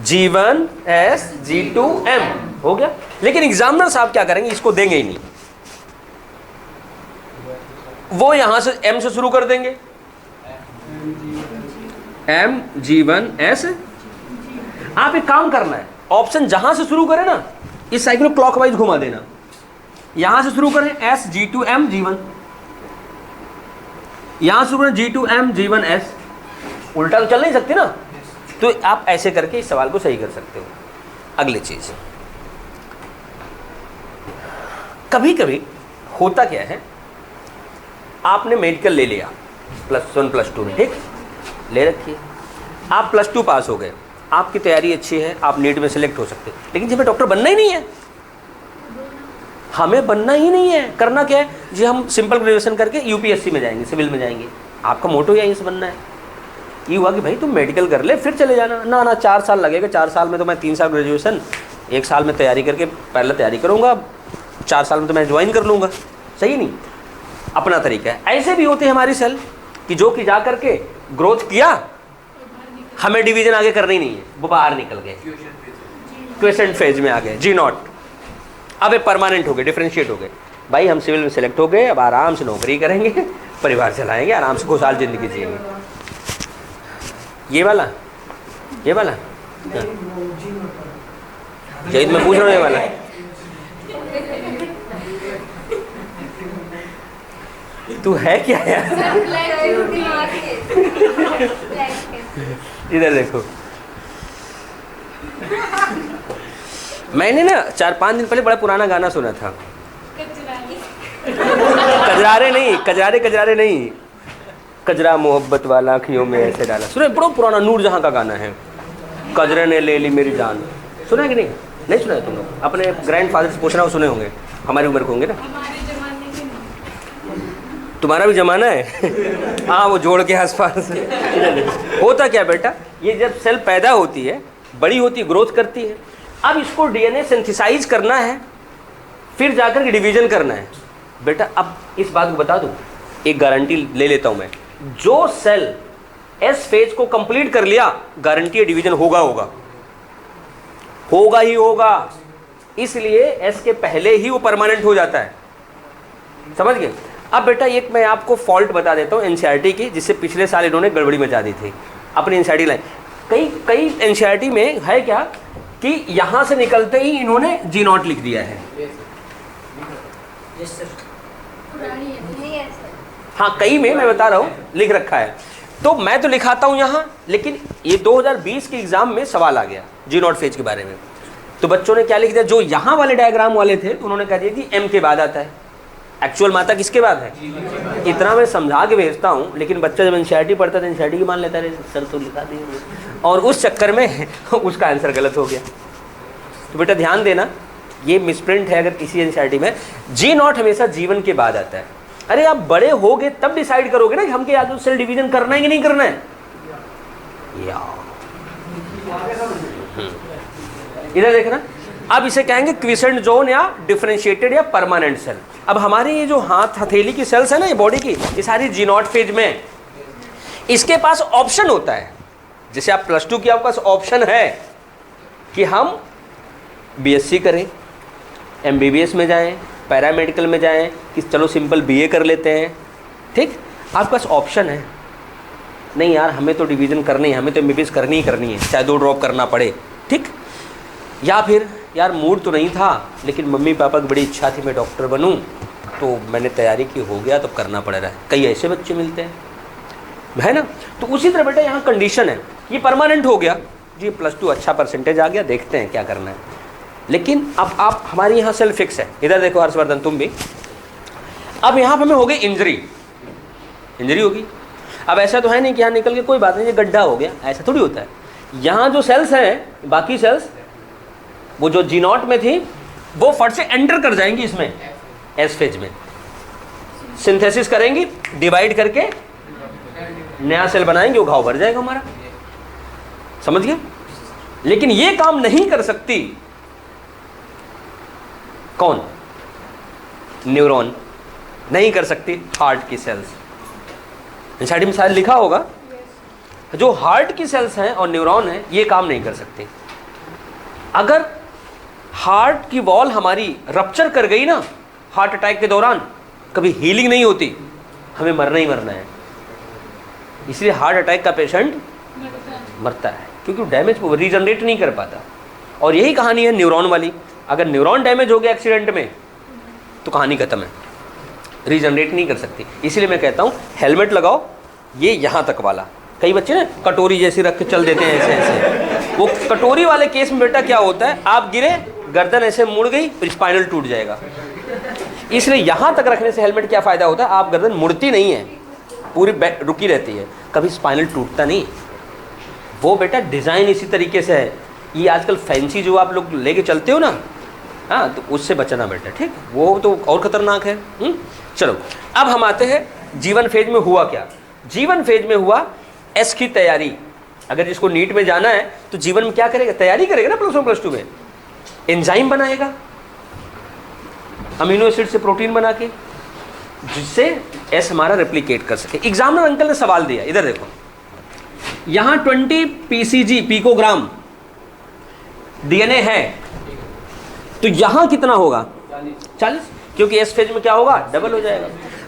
G1S G2M, हो गया। लेकिन एग्जामिनर साहब क्या करेंगे, इसको देंगे ही नहीं, वो यहां से M से शुरू कर देंगे, M G1S। आप एक काम करना है, ऑप्शन जहां से शुरू करें ना, इस साइकिल को क्लॉकवाइज घुमा देना, यहां से शुरू करें S G2M G1, यहां से शुरू करें G2M G1S, उल्टा तो चल नहीं सकती ना, तो आप ऐसे करके इस सवाल को सही कर सकते हो। अगली चीज, कभी कभी होता क्या है, आपने मेडिकल ले लिया +1 +2 में, ठीक, ले रखिए, आप +2 पास हो गए, आपकी तैयारी अच्छी है, आप नीट में सेलेक्ट हो सकते, लेकिन हमें डॉक्टर बनना ही नहीं है, हमें बनना ही नहीं है, करना क्या है जी, हम सिंपल ग्रेजुएशन करके यूपीएससी में जाएंगे, सिविल में जाएंगे, आपका मोटो यहीं से बनना है। ये हुआ कि भाई तुम मेडिकल कर ले फिर चले जाना, ना ना 4 साल लगेगा, 4 साल में तो मैं 3 साल ग्रेजुएशन, 1 साल में तैयारी करके पहले तैयारी करूँगा, 4 साल में तो मैं ज्वाइन कर लूँगा, सही नहीं, अपना तरीका है। ऐसे भी होते हैं हमारी सेल कि जो कि जा करके ग्रोथ किया, हमें डिवीजन आगे करनी नहीं है, वो बाहर निकल गए, क्वेश्चन फेज में आ गए, G0, अब ये परमानेंट हो गए, डिफरेंशिएट हो गए, भाई हम सिविल में सेलेक्ट हो गए, अब आराम से नौकरी करेंगे, परिवार चलाएंगे, आराम से खुशहाल जिंदगी जिएंगे। ये वाला हाँ। यही तो मैं पूछ रहा हूँ, ये वाला तू है क्या यार? इधर देखो, मैंने ना 4-5 दिन पहले बड़ा पुराना गाना सुना था, कजरारे नहीं, कजरा मोहब्बत वाला आँखियों में ऐसे डाला, सुना, बड़ा पुराना नूरजहां का गाना है, कजरे ने ले ली मेरी जान, सुना है कि नहीं सुना है तुम लोग? अपने ग्रैंडफादर से पूछना, वो सुने होंगे, हमारी उम्र के होंगे ना, तुम्हारा भी जमाना है हाँ, वो जोड़ के आसपास होता क्या बेटा, ये जब सेल पैदा होती है, बड़ी होती है, ग्रोथ करती है, अब इसको डीएनए सिंथेसाइज करना है, फिर जाकर के डिवीजन करना है बेटा। अब इस बात को बता दूं, एक गारंटी ले लेता हूं मैं, जो सेल एस फेज को कंप्लीट कर लिया, गारंटी है डिवीजन होगा ही होगा, इसलिए एस के पहले ही वो परमानेंट हो जाता है, समझ गए? अब बेटा एक मैं आपको फॉल्ट बता देता हूँ एनसीईआरटी की, जिससे पिछले साल इन्होंने गड़बड़ी मचा दी थी अपनी एनसीईआरटी लाइन। कई एनसीईआरटी में है क्या कि यहाँ से निकलते ही इन्होंने G0 लिख दिया है, हाँ कई में मैं बता रहा हूँ लिख रखा है, तो मैं तो लिखाता हूँ यहाँ, लेकिन ये 2020 के एग्जाम में सवाल आ गया G0 फेज के बारे में, तो बच्चों ने क्या लिख दिया, जो यहाँ वाले डायग्राम वाले थे तो उन्होंने कह दिया कि M के बाद आता है, एक्चुअल माता किसके बाद है? इतना मैं समझा के भेजता हूँ, लेकिन बच्चा जब एनसीईआरटी पढ़ता है तो एनसीईआरटी की मान लेता है, सर तो लिखा दिए, और उस चक्कर में उसका आंसर गलत हो गया। तो बेटा ध्यान देना, ये मिसप्रिंट है अगर किसी एनसीईआरटी में, G0 हमेशा जीवन के बाद आता है। अरे आप बड़े होगे तब डिसाइड करोगे ना कि हमके आगे सेल डिवीजन करना है कि नहीं करना है। इधर देखना, अब इसे कहेंगे क्विसेंट जोन या डिफरेंशिएटेड या परमानेंट सेल। अब हमारी ये जो हाथ हथेली की सेल्स है ना, ये बॉडी की, ये सारी G0 फेज में, इसके पास ऑप्शन होता है, जैसे आप +2 की, आपके पास ऑप्शन है कि हम बीएससी करें, एमबीबीएस में जाएं, पैरामेडिकल में जाएं, कि चलो सिंपल बीए कर लेते हैं, ठीक, आपके पास ऑप्शन है। नहीं यार हमें तो डिवीज़न करनी है, हमें तो एमबीबीएस करनी ही करनी है, चाहे 2 ड्रॉप करना पड़े, ठीक, या फिर यार मूड तो नहीं था, लेकिन मम्मी पापा की बड़ी इच्छा थी मैं डॉक्टर बनूं, तो मैंने तैयारी की, हो गया, तो करना पड़ रहा है। कई ऐसे बच्चे मिलते हैं, है ना। तो उसी तरह बेटा यहाँ कंडीशन है, ये परमानेंट हो गया जी, +2 अच्छा परसेंटेज आ गया, देखते हैं क्या करना है। लेकिन अब आप हमारे यहाँ सेल फिक्स है, इधर देखो हर्षवर्धन तुम भी, अब यहाँ पर हमें हो गई इंजरी होगी। अब ऐसा तो है नहीं कि यहाँ निकल के कोई बात नहीं, ये गड्ढा हो गया, ऐसा थोड़ी होता है। यहाँ जो सेल्स हैं, बाकी सेल्स वो जो G0 में थी, वो फट से एंटर कर जाएंगी इसमें, एस फेज में, सिंथेसिस करेंगी, डिवाइड करके नया सेल बनाएंगे, वो घाव भर जाएगा हमारा। समझ गए? लेकिन ये काम नहीं कर सकती कौन? न्यूरॉन। नहीं कर सकती हार्ट की सेल्स। साइड में शायद लिखा होगा, जो हार्ट की सेल्स हैं और न्यूरॉन हैं, ये काम नहीं कर सकते। अगर हार्ट की वॉल हमारी रप्चर कर गई ना हार्ट अटैक के दौरान, कभी हीलिंग नहीं होती, हमें मरना ही मरना है। इसलिए हार्ट अटैक का पेशेंट मरता है, क्योंकि डैमेज को रीजनरेट नहीं कर पाता। और यही कहानी है न्यूरॉन वाली। अगर न्यूरॉन डैमेज हो गया एक्सीडेंट में तो कहानी खत्म है, रीजनरेट नहीं कर सकती। इसलिए मैं कहता हूँ हेलमेट लगाओ, ये यहाँ तक वाला। कई बच्चे ना कटोरी जैसी रख के चल देते हैं ऐसे ऐसे। वो कटोरी वाले केस में बेटा क्या होता है, आप गिरे, गर्दन ऐसे मुड़ गई, स्पाइनल टूट जाएगा। इसलिए यहाँ तक रखने से हेलमेट क्या फ़ायदा होता है, आप गर्दन मुड़ती नहीं है, पूरी रुकी रहती है, कभी स्पाइनल टूटता नहीं। वो बेटा डिज़ाइन इसी तरीके से है। ये आजकल फैंसी जो आप लोग लेके चलते हो ना, हाँ, तो उससे बचना बेटा, ठीक। वो तो और ख़तरनाक है। चलो अब हम आते हैं जीवन फेज में हुआ क्या। जीवन फेज में हुआ एस की तैयारी। अगर जिसको नीट में जाना है तो जीवन में क्या करेगा, तैयारी करेगा ना +1 +2 में। एंजाइम बनाएगा अमीनो एसिड से प्रोटीन बना के, जिससे एस हमारा रेप्लिकेट कर सके। एग्जामिनर अंकल ने सवाल दिया, इधर देखो, यहाँ 20 पीसीजी पिकोग्राम डीएनए है, तो यहाँ कितना होगा 40, क्योंकि एस फेज में क्या होगा, डबल हो जाएगा।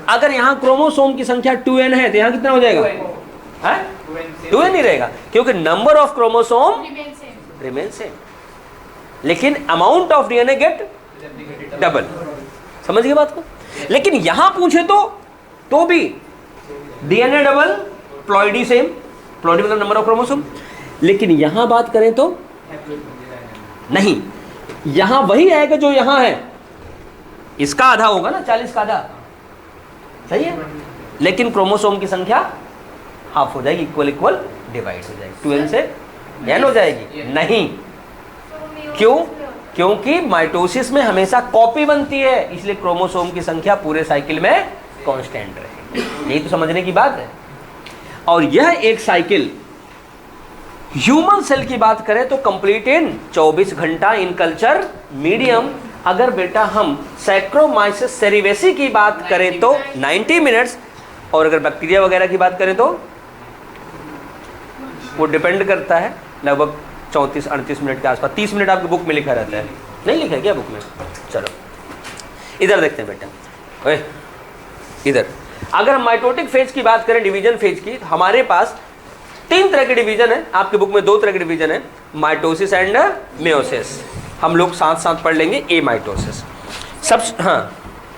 अगर यहाँ क्रोमोसोम की संख्या 2n है तो यहाँ कितना हो जाएगा, 2n ही रहेगा, क्योंकि number of chromosome remain same, लेकिन amount of DNA get double. समझ गए बात को? लेकिन यहां पूछे तो भी DNA double, ploidy same, ploidy मतलब नंबर ऑफ क्रोमोसोम। लेकिन यहां बात करें तो नहीं, यहां वही आएगा जो यहां है, इसका आधा होगा ना, 40 का आधा, सही है। लेकिन क्रोमोसोम की संख्या हाफ हो जाएगी, इक्वल डिवाइड हो जाएगी, 2n से n हो जाएगी। नहीं, क्यों? क्योंकि माइटोसिस में हमेशा कॉपी बनती है, इसलिए क्रोमोसोम की संख्या पूरे साइकिल में कांस्टेंट रहेगी। यही तो समझने की बात है। और यह एक साइकिल ह्यूमन सेल की बात करें तो कंप्लीट इन 24 घंटा इन कल्चर मीडियम। अगर बेटा हम सैक्रोमाइसिस सेरिवेसी की बात करें तो 90 मिनट्स, और अगर बैक्टीरिया वगैरह की बात करें तो वो डिपेंड करता है लगभग 34-38 मिनट के आसपास। 30 मिनट आपकी बुक में लिखा रहता है, नहीं लिखा है क्या बुक में? चलो इधर देखते हैं बेटा, ओए इधर। अगर हम माइटोटिक फेज की बात करें, डिवीजन फेज की, हमारे पास 3 तरह के डिवीजन है। आपके बुक में 2 तरह के डिवीजन है, माइटोसिस एंड मेयोसिस। हम लोग साथ साथ पढ़ लेंगे। ए माइटोसिस सब, हाँ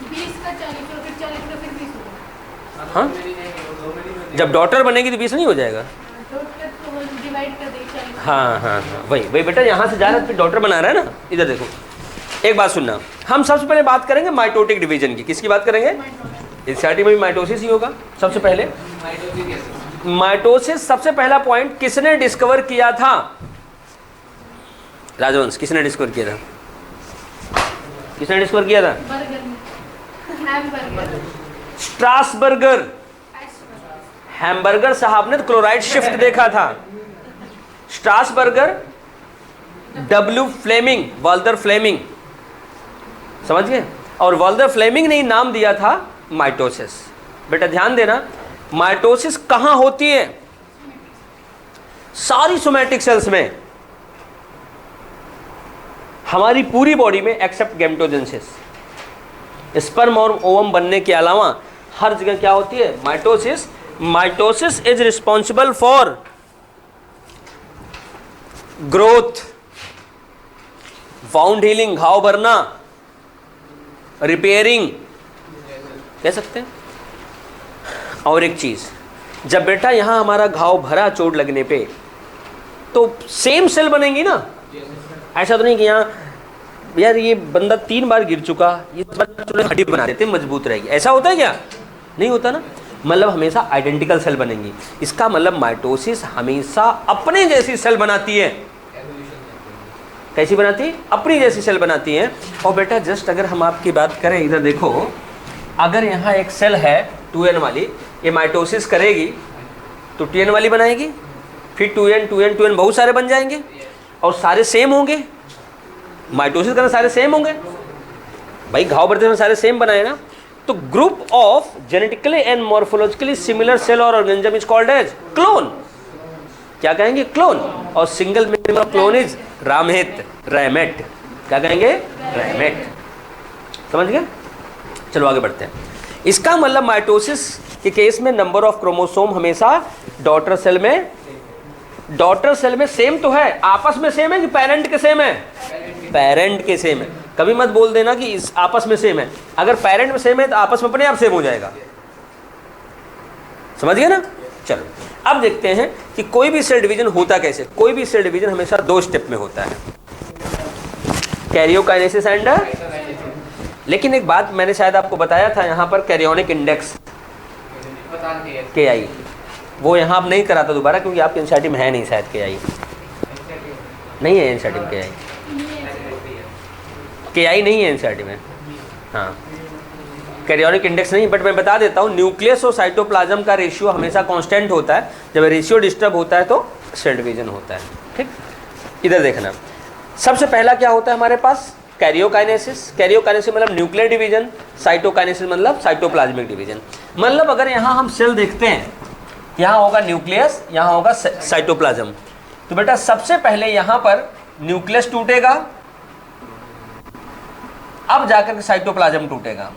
20 का 40 और फिर 40 का फिर 20 होगा। हाँ, जब डॉटर बनेगी तो 20 नहीं हो जाएगा। डिवाइड कर देंगे 40। हाँ हाँ हाँ, वही बेटा, यहाँ से जा रहा है फिर डॉटर बना रहा है ना। इधर देखो, एक बात सुनना, हम सबसे पहले बात करेंगे माइटोटिक डिवीजन की। किसकी बात करेंगे? एनसीईआरटी में भी माइटोसिस ही होगा सबसे पहले। माइटोसिस सबसे पहला पॉइंट किसने डिस्कवर किया था? राजवंश, किसने डिस्कवर किया था? किसने डिस्कवर किया था? बर्गर में हैमबर्गर, स्ट्रासबर्गर। हैमबर्गर साहब ने क्लोराइड शिफ्ट देखा था। Strasburger, W Fleming, Walter Fleming, समझ गए? और वाल्टर फ्लेमिंग ने नाम दिया था माइटोसिस। बेटा ध्यान देना, माइटोसिस कहां होती है? सारी सोमैटिक सेल्स में, हमारी पूरी बॉडी में एक्सेप्ट गैमेटोजेनेसिस। स्पर्म और ओवम बनने के अलावा हर जगह क्या होती है? Mitosis. Mitosis is responsible for growth, wound healing, घाव भरना, रिपेयरिंग कह सकते हैं। और एक चीज, जब बेटा यहां हमारा घाव भरा चोट लगने पे, तो सेम सेल बनेंगी ना। ऐसा तो नहीं कि यहाँ यार ये बंदा 3 बार गिर चुका, ये हड्डी बना देते मजबूत रहेगी, ऐसा होता है क्या? नहीं होता ना। मतलब हमेशा आइडेंटिकल सेल बनेंगी। इसका मतलब माइटोसिस हमेशा अपने जैसी सेल बनाती है। कैसी बनाती है? अपनी जैसी सेल बनाती है। और बेटा जस्ट अगर हम आपकी बात करें, इधर देखो, अगर यहाँ एक सेल है 2n वाली, ये माइटोसिस करेगी तो 2n वाली बनाएगी, फिर 2n 2n 2n बहुत सारे बन जाएंगे और सारे सेम होंगे। माइटोसिस करना सारे सेम होंगे भाई, घाव बढ़ते में सारे सेम बनाए ना। तो group of genetically and morphologically similar cell और organism is called as clone. क्या कहेंगे? क्लोन। और single member of clone is ramet. क्या कहेंगे? रैमेट। समझ गए? चलो आगे बढ़ते हैं। इसका मतलब माइटोसिस के केस में नंबर ऑफ क्रोमोसोम हमेशा डॉटर सेल में सेम तो है, आपस में सेम है कि पेरेंट के सेम है? पेरेंट के सेम है। कभी मत बोल देना कि इस आपस में सेम है। अगर पेरेंट में सेम है तो आपस में अपने आप सेम हो जाएगा। समझ गए ना? चलो अब देखते हैं कि कोई भी सेल डिवीजन होता कैसे। कोई भी सेल डिवीजन हमेशा 2 स्टेप में होता है, कैरियोकाइनेसिस एंड। लेकिन एक बात मैंने शायद आपको बताया था, यहाँ पर कैरियोनिक इंडेक्स KI, वो यहाँ आप नहीं कराता दोबारा क्योंकि आपके एनसीईआरटी में है नहीं शायद KI, नहीं है एनसीईआरटी में KI नहीं है एनसीईआरटी में। हाँ, कैरियोनिक इंडेक्स नहीं, बट मैं बता देता हूँ न्यूक्लियस और साइटोप्लाज्म का रेशियो हमेशा कांस्टेंट होता है। जब रेशियो डिस्टर्ब होता है तो सेल डिवीजन होता है। ठीक, इधर देखना। सबसे पहला क्या होता है हमारे पास? कैरियोकाइनेसिस। कैरियोकाइनेसिस मतलब न्यूक्लियर डिवीजन, साइटोकाइनेसिस मतलब साइटोप्लाज्मिक डिवीजन। मतलब अगर यहाँ हम सेल देखते हैं, यहाँ होगा न्यूक्लियस, यहाँ होगा साइटोप्लाज्म। तो बेटा सबसे पहले यहाँ पर न्यूक्लियस टूटेगा, अब जाकर के साइटोप्लाज्म टूटेगा।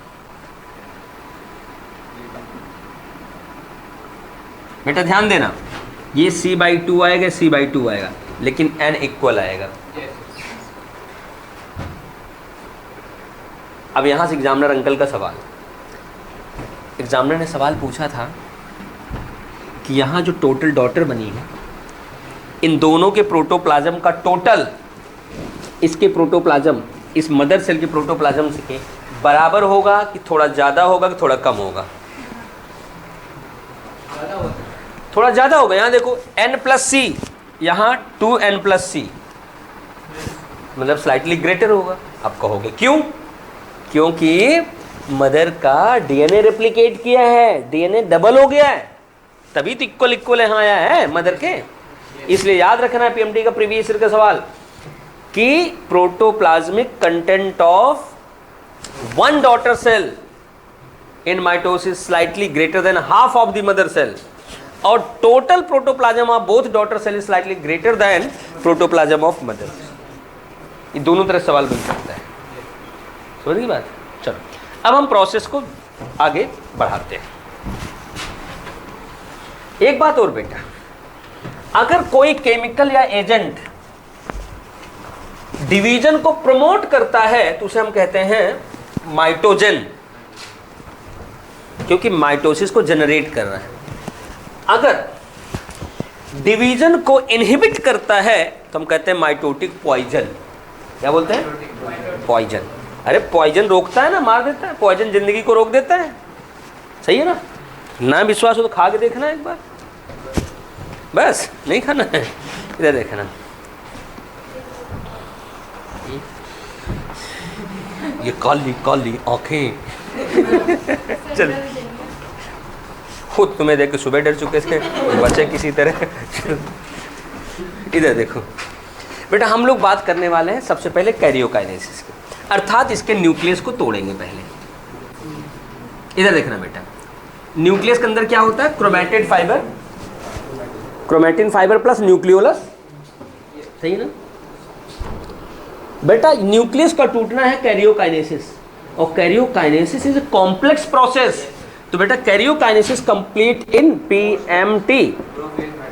बेटा ध्यान देना, ये C/2 आएगा, C/2 आएगा, लेकिन n इक्वल आएगा। अब यहां से एग्जामिनर अंकल का सवाल, एग्जामिनर ने सवाल पूछा था कि यहाँ जो टोटल डॉटर बनी है, इन दोनों के प्रोटोप्लाज्म का टोटल, इसके प्रोटोप्लाज्म इस मदर सेल के प्रोटोप्लाज्म के बराबर होगा कि थोड़ा ज़्यादा होगा कि थोड़ा कम होगा? थोड़ा ज़्यादा होगा। यहाँ देखो n+c, यहाँ 2n+c, मतलब स्लाइटली ग्रेटर होगा। आप कहोगे क्यों? क्योंकि मदर का डीएनए रेप्लिकेट किया है, डीएनए डबल हो गया है, तभी तो इक्वल यहाँ आया है मदर के। इसलिए याद रखना है पीएमटी का प्रीवियस ईयर का सवाल कि protoplasmic content of one daughter cell in mitosis slightly greater than half of the mother cell, और total protoplasm of both daughter cell is slightly greater than protoplasm of mother. ये दोनों तरह सवाल बन सकता है। समझ गई बात? चलो अब हम प्रोसेस को आगे बढ़ाते हैं। एक बात और बेटा, अगर कोई केमिकल या एजेंट डिवीजन को प्रमोट करता है तो उसे हम कहते हैं माइटोजेन, क्योंकि माइटोसिस को जनरेट कर रहा है। अगर डिवीजन को इनहिबिट करता है तो हम कहते हैं माइटोटिक पॉइजन। क्या बोलते हैं? पॉइजन। अरे पॉइजन रोकता है ना, मार देता है। पॉइजन जिंदगी को रोक देता है। सही है ना? ना विश्वास हो तो खा के देखना एक बार, बस नहीं खाना है। इधर देखना, ये काली काली आंखें चल, खुद तुम्हें देख के सुबह डर चुके थे, बचे किसी तरह। इधर देखो बेटा, हम लोग बात करने वाले हैं सबसे पहले कैरियोकाइनेसिस की, अर्थात इसके न्यूक्लियस को तोड़ेंगे पहले। इधर देखना बेटा, न्यूक्लियस के अंदर क्या होता है? Chromatid fibre, chromatin fibre plus nucleolus. सही है ना बेटा? न्यूक्लियस का टूटना है कैरियोकाइनेसिस, और karyokinesis is a complex process. तो बेटा karyokinesis complete in PMT,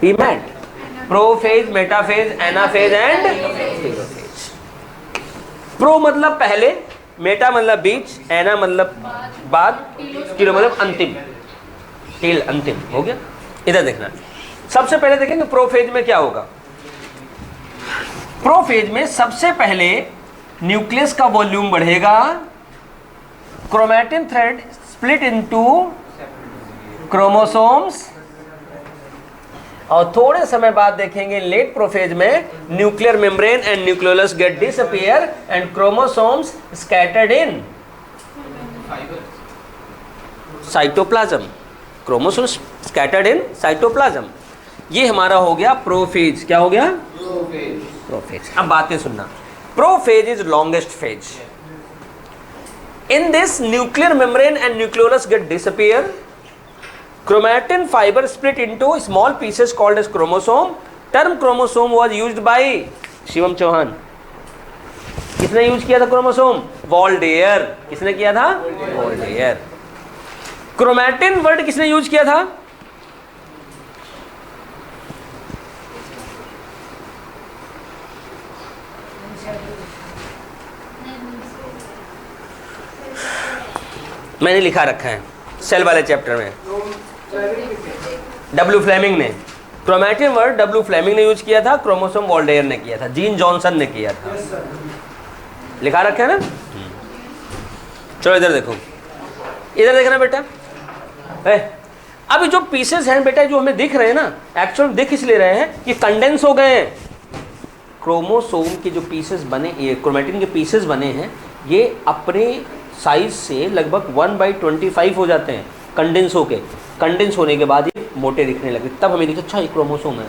PMAT, prophase, metaphase, anaphase and telophase. Pro मतलब पहले, मेटा मतलब बीच, एना मतलब बाद, टेलो मतलब अंतिम, टेल अंतिम हो गया। इधर देखना, सबसे पहले देखेंगे प्रोफेज में क्या होगा। प्रोफेज में सबसे पहले न्यूक्लियस का वॉल्यूम बढ़ेगा, chromatin thread split into chromosomes, और थोड़े समय बाद देखेंगे लेट प्रोफेज में nuclear membrane and nucleolus get disappear and chromosomes scattered in cytoplasm, chromosome scattered in cytoplasm. ये हमारा हो गया प्रोफेज। क्या हो गया? प्रोफेज। अब बातें सुनना। Prophase is longest phase. In this nuclear membrane and nucleolus get disappear, chromatin fiber split into small pieces called as chromosome. Term chromosome was used by Shivam Chauhan. किसने यूज किया था क्रोमोसोम? वॉल्डेयर। किसने किया था? वॉल्डेयर। क्रोमैटिन वर्ड किसने use किया था? मैंने लिखा रखा है सेल वाले चैप्टर में, डब्ल्यू फ्लेमिंग ने। क्रोमैटिन वर्ड डब्ल्यू फ्लेमिंग ने यूज किया था, क्रोमोसोम वॉल्डेयर ने किया था, जीन जॉनसन ने किया था। लिखा रखा है ना? चलो इधर देखो, इधर देखना बेटा। अभी जो पीसेस हैं बेटा जो हमें दिख रहे हैं ना, एक्चुअल दिख इसलिए रहे हैं कि कंडेंस हो गए हैं। क्रोमोसोम के जो पीसेस बने, ये क्रोमैटिन के पीसेस बने हैं, ये अपने साइज से लगभग 1/25 हो जाते हैं कंडेंस होके। कंडेंस होने के बाद ये मोटे दिखने लगे, तब हमें दिखता अच्छा ये क्रोमोसोम है।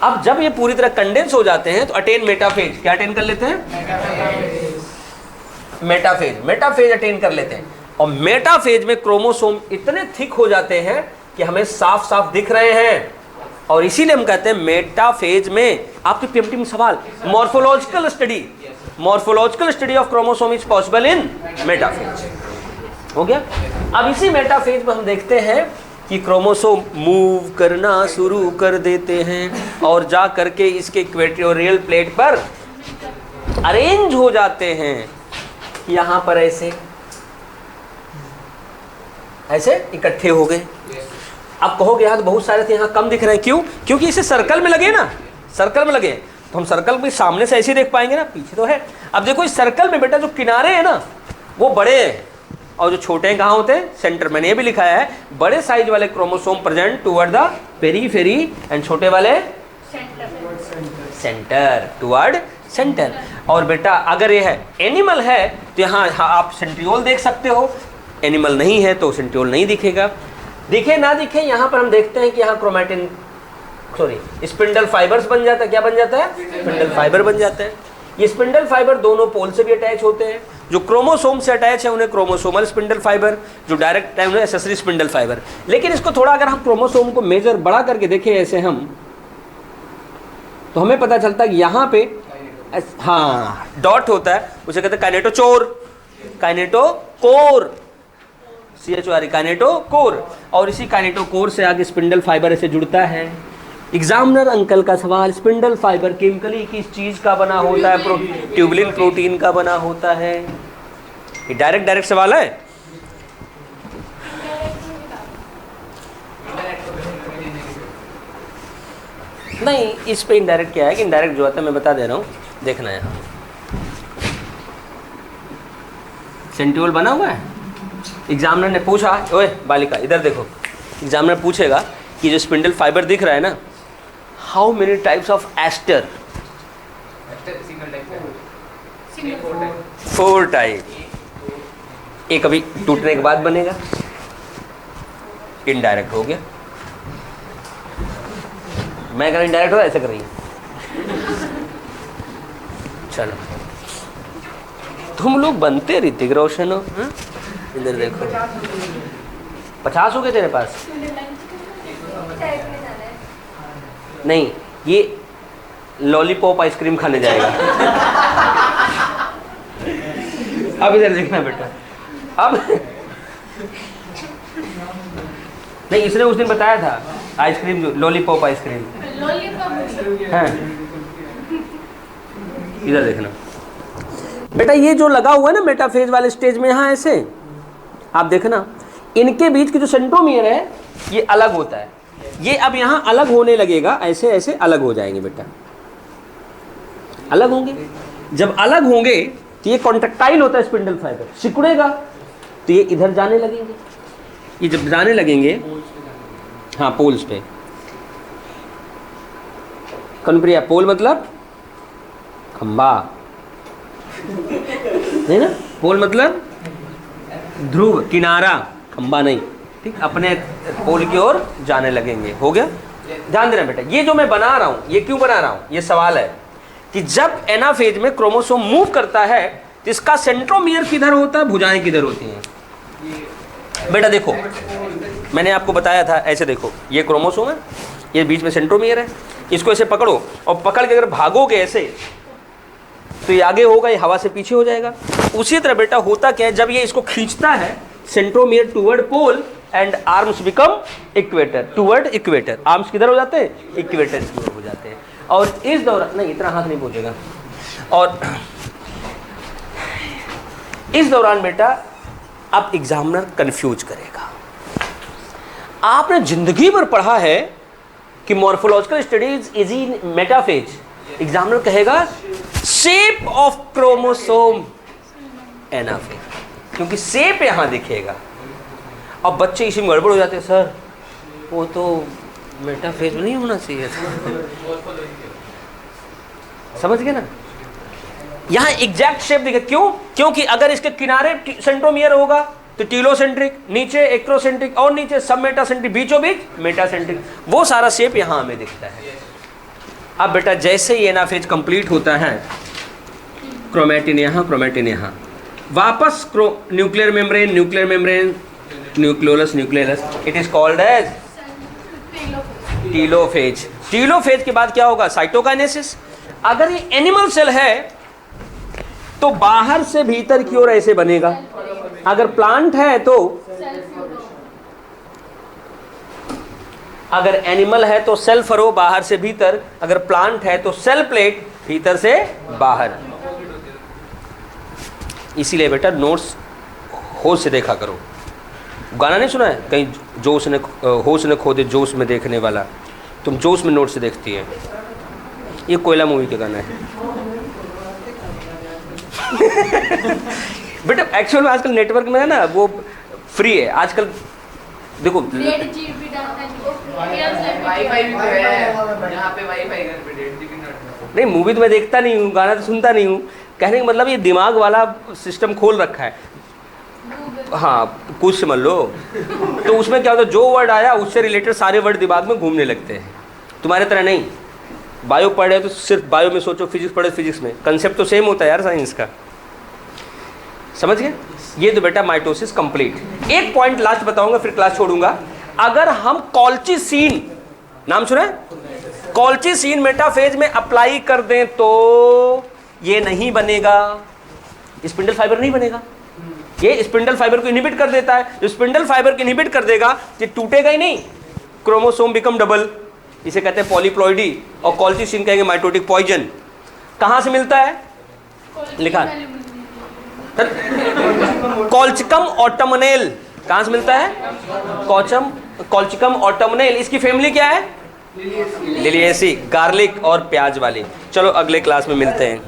अब जब ये पूरी तरह कंडेंस हो जाते हैं तो अटेन मेटाफेज। क्या अटेन कर लेते हैं? मेटाफेज। मेटाफेज अटेन कर लेते हैं। और मेटाफेज में क्रोमोसोम इतने थिक हो जाते हैं कि हमें साफ साफ दिख रहे हैं, और इसीलिए हम कहते हैं मेटाफेज में। आपके पीएमटी में सवाल, morphological study of chromosome is possible in metaphase. हो गया। अब इसी मेटाफेज में हम देखते हैं कि क्रोमोसोम मूव करना शुरू कर देते हैं और जा करके इसके इक्वेटोरियल प्लेट पर अरेंज हो जाते हैं। यहाँ पर ऐसे ऐसे इकट्ठे हो गए। अब कहोगे यहाँ तो बहुत सारे थे, यहाँ कम दिख रहे हैं। क्यों? क्योंकि इसे सर्कल में लगे ना, सर्कल में लगे तो हम सर्कल भी सामने से ऐसे देख पाएंगे ना, पीछे तो है। अब देखो इस सर्कल में बेटा जो किनारे हैं ना वो बड़े हैं और जो छोटे हैं कहाँ होते हैं? सेंटर। मैंने ये भी लिखा है, बड़े साइज वाले chromosome present toward the periphery and छोटे वाले सेंटर, टुवर्ड सेंटर। और बेटा अगर ये है एनिमल है तो यहाँ आप सेंट्रियोल देख सकते हो, एनिमल नहीं है तो सेंट्रियोल नहीं दिखेगा। दिखे ना दिखे, यहाँ पर हम देखते हैं कि यहाँ क्रोमैटिन स्पिंडल फाइबर्स बन जाता है। क्या बन जाता है? स्पिंडल फाइबर बन जाता है। ये स्पिंडल फाइबर दोनों पोल से भी अटैच होते हैं। जो क्रोमोसोम से अटैच है उन्हें क्रोमोसोमल स्पिंडल फाइबर, जो डायरेक्ट है उन्हें एक्सेसरी स्पिंडल फाइबर। लेकिन इसको थोड़ा अगर हम क्रोमोसोम को मेजर बड़ा करके देखें ऐसे हम, तो हमें पता चलता है कि यहाँ पे हाँ डॉट होता है, उसे कहते हैं काइनेटोचोर, काइनेटोकोर, CHOR, काइनेटोकोर। और इसी काइनेटोकोर से आगे स्पिंडल फाइबर ऐसे जुड़ता है। एग्जामिनर अंकल का सवाल, स्पिंडल फाइबर केमिकली किस चीज का बना होता है? ट्यूबुलिन प्रोटीन का बना होता है। ये डायरेक्ट सवाल है। नहीं, इस पे इनडायरेक्ट क्या है कि इनडायरेक्ट जो आता है मैं बता दे रहा हूँ, देखना है। सेंट्रियोल बना हुआ है। एग्जामिनर ने पूछा, ओए बालिका इधर देखो, एग्जामिनर पूछेगा कि जो स्पिंडल फाइबर दिख रहा है ना, how many types of aster? 4 type. एक अभी टूटने के बाद बनेगा, इनडायरेक्ट हो गया। मैं कह रहा इनडायरेक्ट हो, ऐसे कर रही है। चलो तुम लोग बनते ऋतिक रोशन हो। इधर देखो 50 हो गए तेरे पास? नहीं, ये लॉलीपॉप आइसक्रीम खाने जाएगा। अब इधर देखना बेटा। अब नहीं, इसने उस दिन बताया था आइसक्रीम, जो लॉलीपॉप आइसक्रीम है। इधर देखना बेटा, ये जो लगा हुआ है ना मेटाफेज वाले स्टेज में, यहाँ ऐसे आप देखना, इनके बीच की जो सेंट्रोमियर है ये अलग होता है। ये अब यहाँ अलग होने लगेगा, ऐसे ऐसे अलग हो जाएंगे बेटा, अलग होंगे। जब अलग होंगे तो ये कॉन्ट्रैक्टाइल होता है स्पिंडल फाइबर, सिकुड़ेगा तो ये इधर जाने लगेंगे। ये जब जाने लगेंगे, हाँ पोल्स पे, कनप्रिया, पोल मतलब खंबा नहीं ना, पोल मतलब ध्रुव, किनारा, खंबा नहीं। ठीक, अपने पोल की ओर जाने लगेंगे। हो गया? ध्यान देना बेटा, ये जो मैं बना रहा हूं, ये क्यों बना रहा हूं, ये सवाल है कि जब एनाफेज में क्रोमोसोम मूव करता है तो इसका सेंट्रोमियर किधर होता है, भुजाएं किधर होती हैं? बेटा देखो, मैंने आपको बताया था, ऐसे देखो, ये क्रोमोसोम है, ये बीच में सेंट्रोमियर है, इसको ऐसे पकड़ो और पकड़ के अगर भागोगे ऐसे तो ये आगे होगा, ये हवा से पीछे हो जाएगा। उसी तरह बेटा होता क्या है, जब ये इसको खींचता है, centromere toward pole and arms become equator, toward equator. Arms किधर हो जाते हैं? इक्वेटर की ओर हो जाते हैं। और इस दौरान, नहीं इतना हाथ नहीं पहुंचेगा, और इस दौरान बेटा अब एग्जामिनर कंफ्यूज करेगा। आपने जिंदगी भर पढ़ा है कि morphological studies is in metaphase, examiner कहेगा शेप ऑफ क्रोमोसोम एनाफेज, क्योंकि शेप यहां दिखेगा। अब बच्चे इसी में गड़बड़ हो जाते हैं, सर वो तो मेटाफेज में नहीं होना चाहिए था। समझ गए ना? यहां एग्जैक्ट शेप दिखे, क्यों? क्योंकि अगर इसके किनारे सेंट्रोमियर होगा तो टीलोसेंट्रिक, नीचे एक्रोसेंट्रिक और नीचे सब मेटासेंट्रिक, बीचों बीच मेटासेंट्रिक, वो सारा शेप यहां हमें दिखता है। अब बेटा जैसे ही एनाफेज कंप्लीट होता है, क्रोमैटिन यहां, क्रोमैटिन यहां, वापस nuclear membrane, nuclear membrane, nucleolus, nucleolus, it is called as telophase. Telophase के बाद क्या होगा? साइटोकाइनेसिस। अगर ये एनिमल सेल है तो बाहर से भीतर की ओर ऐसे बनेगा, अगर प्लांट है तो, अगर एनिमल है तो सेल फरो बाहर से भीतर, अगर प्लांट है तो सेल प्लेट भीतर से बाहर। इसीलिए बेटा नोट्स होश से देखा करो। गाना नहीं सुना है कहीं, जोश ने होश ने खो दे जोश में देखने वाला, तुम जोश में नोट से देखती है, ये कोयला मूवी का गाना है। बेटा एक्चुअल में आजकल नेटवर्क में है ना, वो फ्री है आजकल। देखो डेढ़ जीबी डाटा वाईफाई भी तो है यहाँ पे, वाईफाई घर पे 1.5 GB नहीं, मूवी तो मैं देखता नहीं हूँ, गाना तो सुनता नहीं हूँ। कहने का मतलब ये दिमाग वाला सिस्टम खोल रखा है, हाँ कुछ समझ लो। तो उसमें क्या होता है, जो वर्ड आया उससे रिलेटेड सारे वर्ड दिमाग में घूमने लगते हैं। तुम्हारे तरह नहीं, बायो पढ़े तो सिर्फ बायो में सोचो, फिजिक्स पढ़े फिजिक्स में, कंसेप्ट तो सेम होता है यार साइंस का। समझ गए? ये तो बेटा माइटोसिस कंप्लीट। एक पॉइंट लास्ट बताऊंगा फिर क्लास छोड़ूंगा। अगर हम कॉल्चिसीन, नाम सुना है? कॉल्चिसीन मेटाफेज में अप्लाई कर दें तो ये नहीं बनेगा, स्पिंडल फाइबर नहीं बनेगा। ये स्पिंडल फाइबर को इनहिबिट कर देता है। जो स्पिंडल फाइबर को इनहिबिट कर देगा ये टूटेगा ही नहीं, क्रोमोसोम बिकम डबल, इसे कहते हैं पॉलीप्लॉइडी। और कॉल्चिसीन कहेंगे माइटोटिक पॉइजन। कहां से मिलता है? लिखा कॉल्चिकम ऑटमनेल। कहां से मिलता है? Colchicum autumnale. इसकी फैमिली क्या है? लिलिएसी, गार्लिक और प्याज वाली। चलो अगले क्लास में मिलते हैं।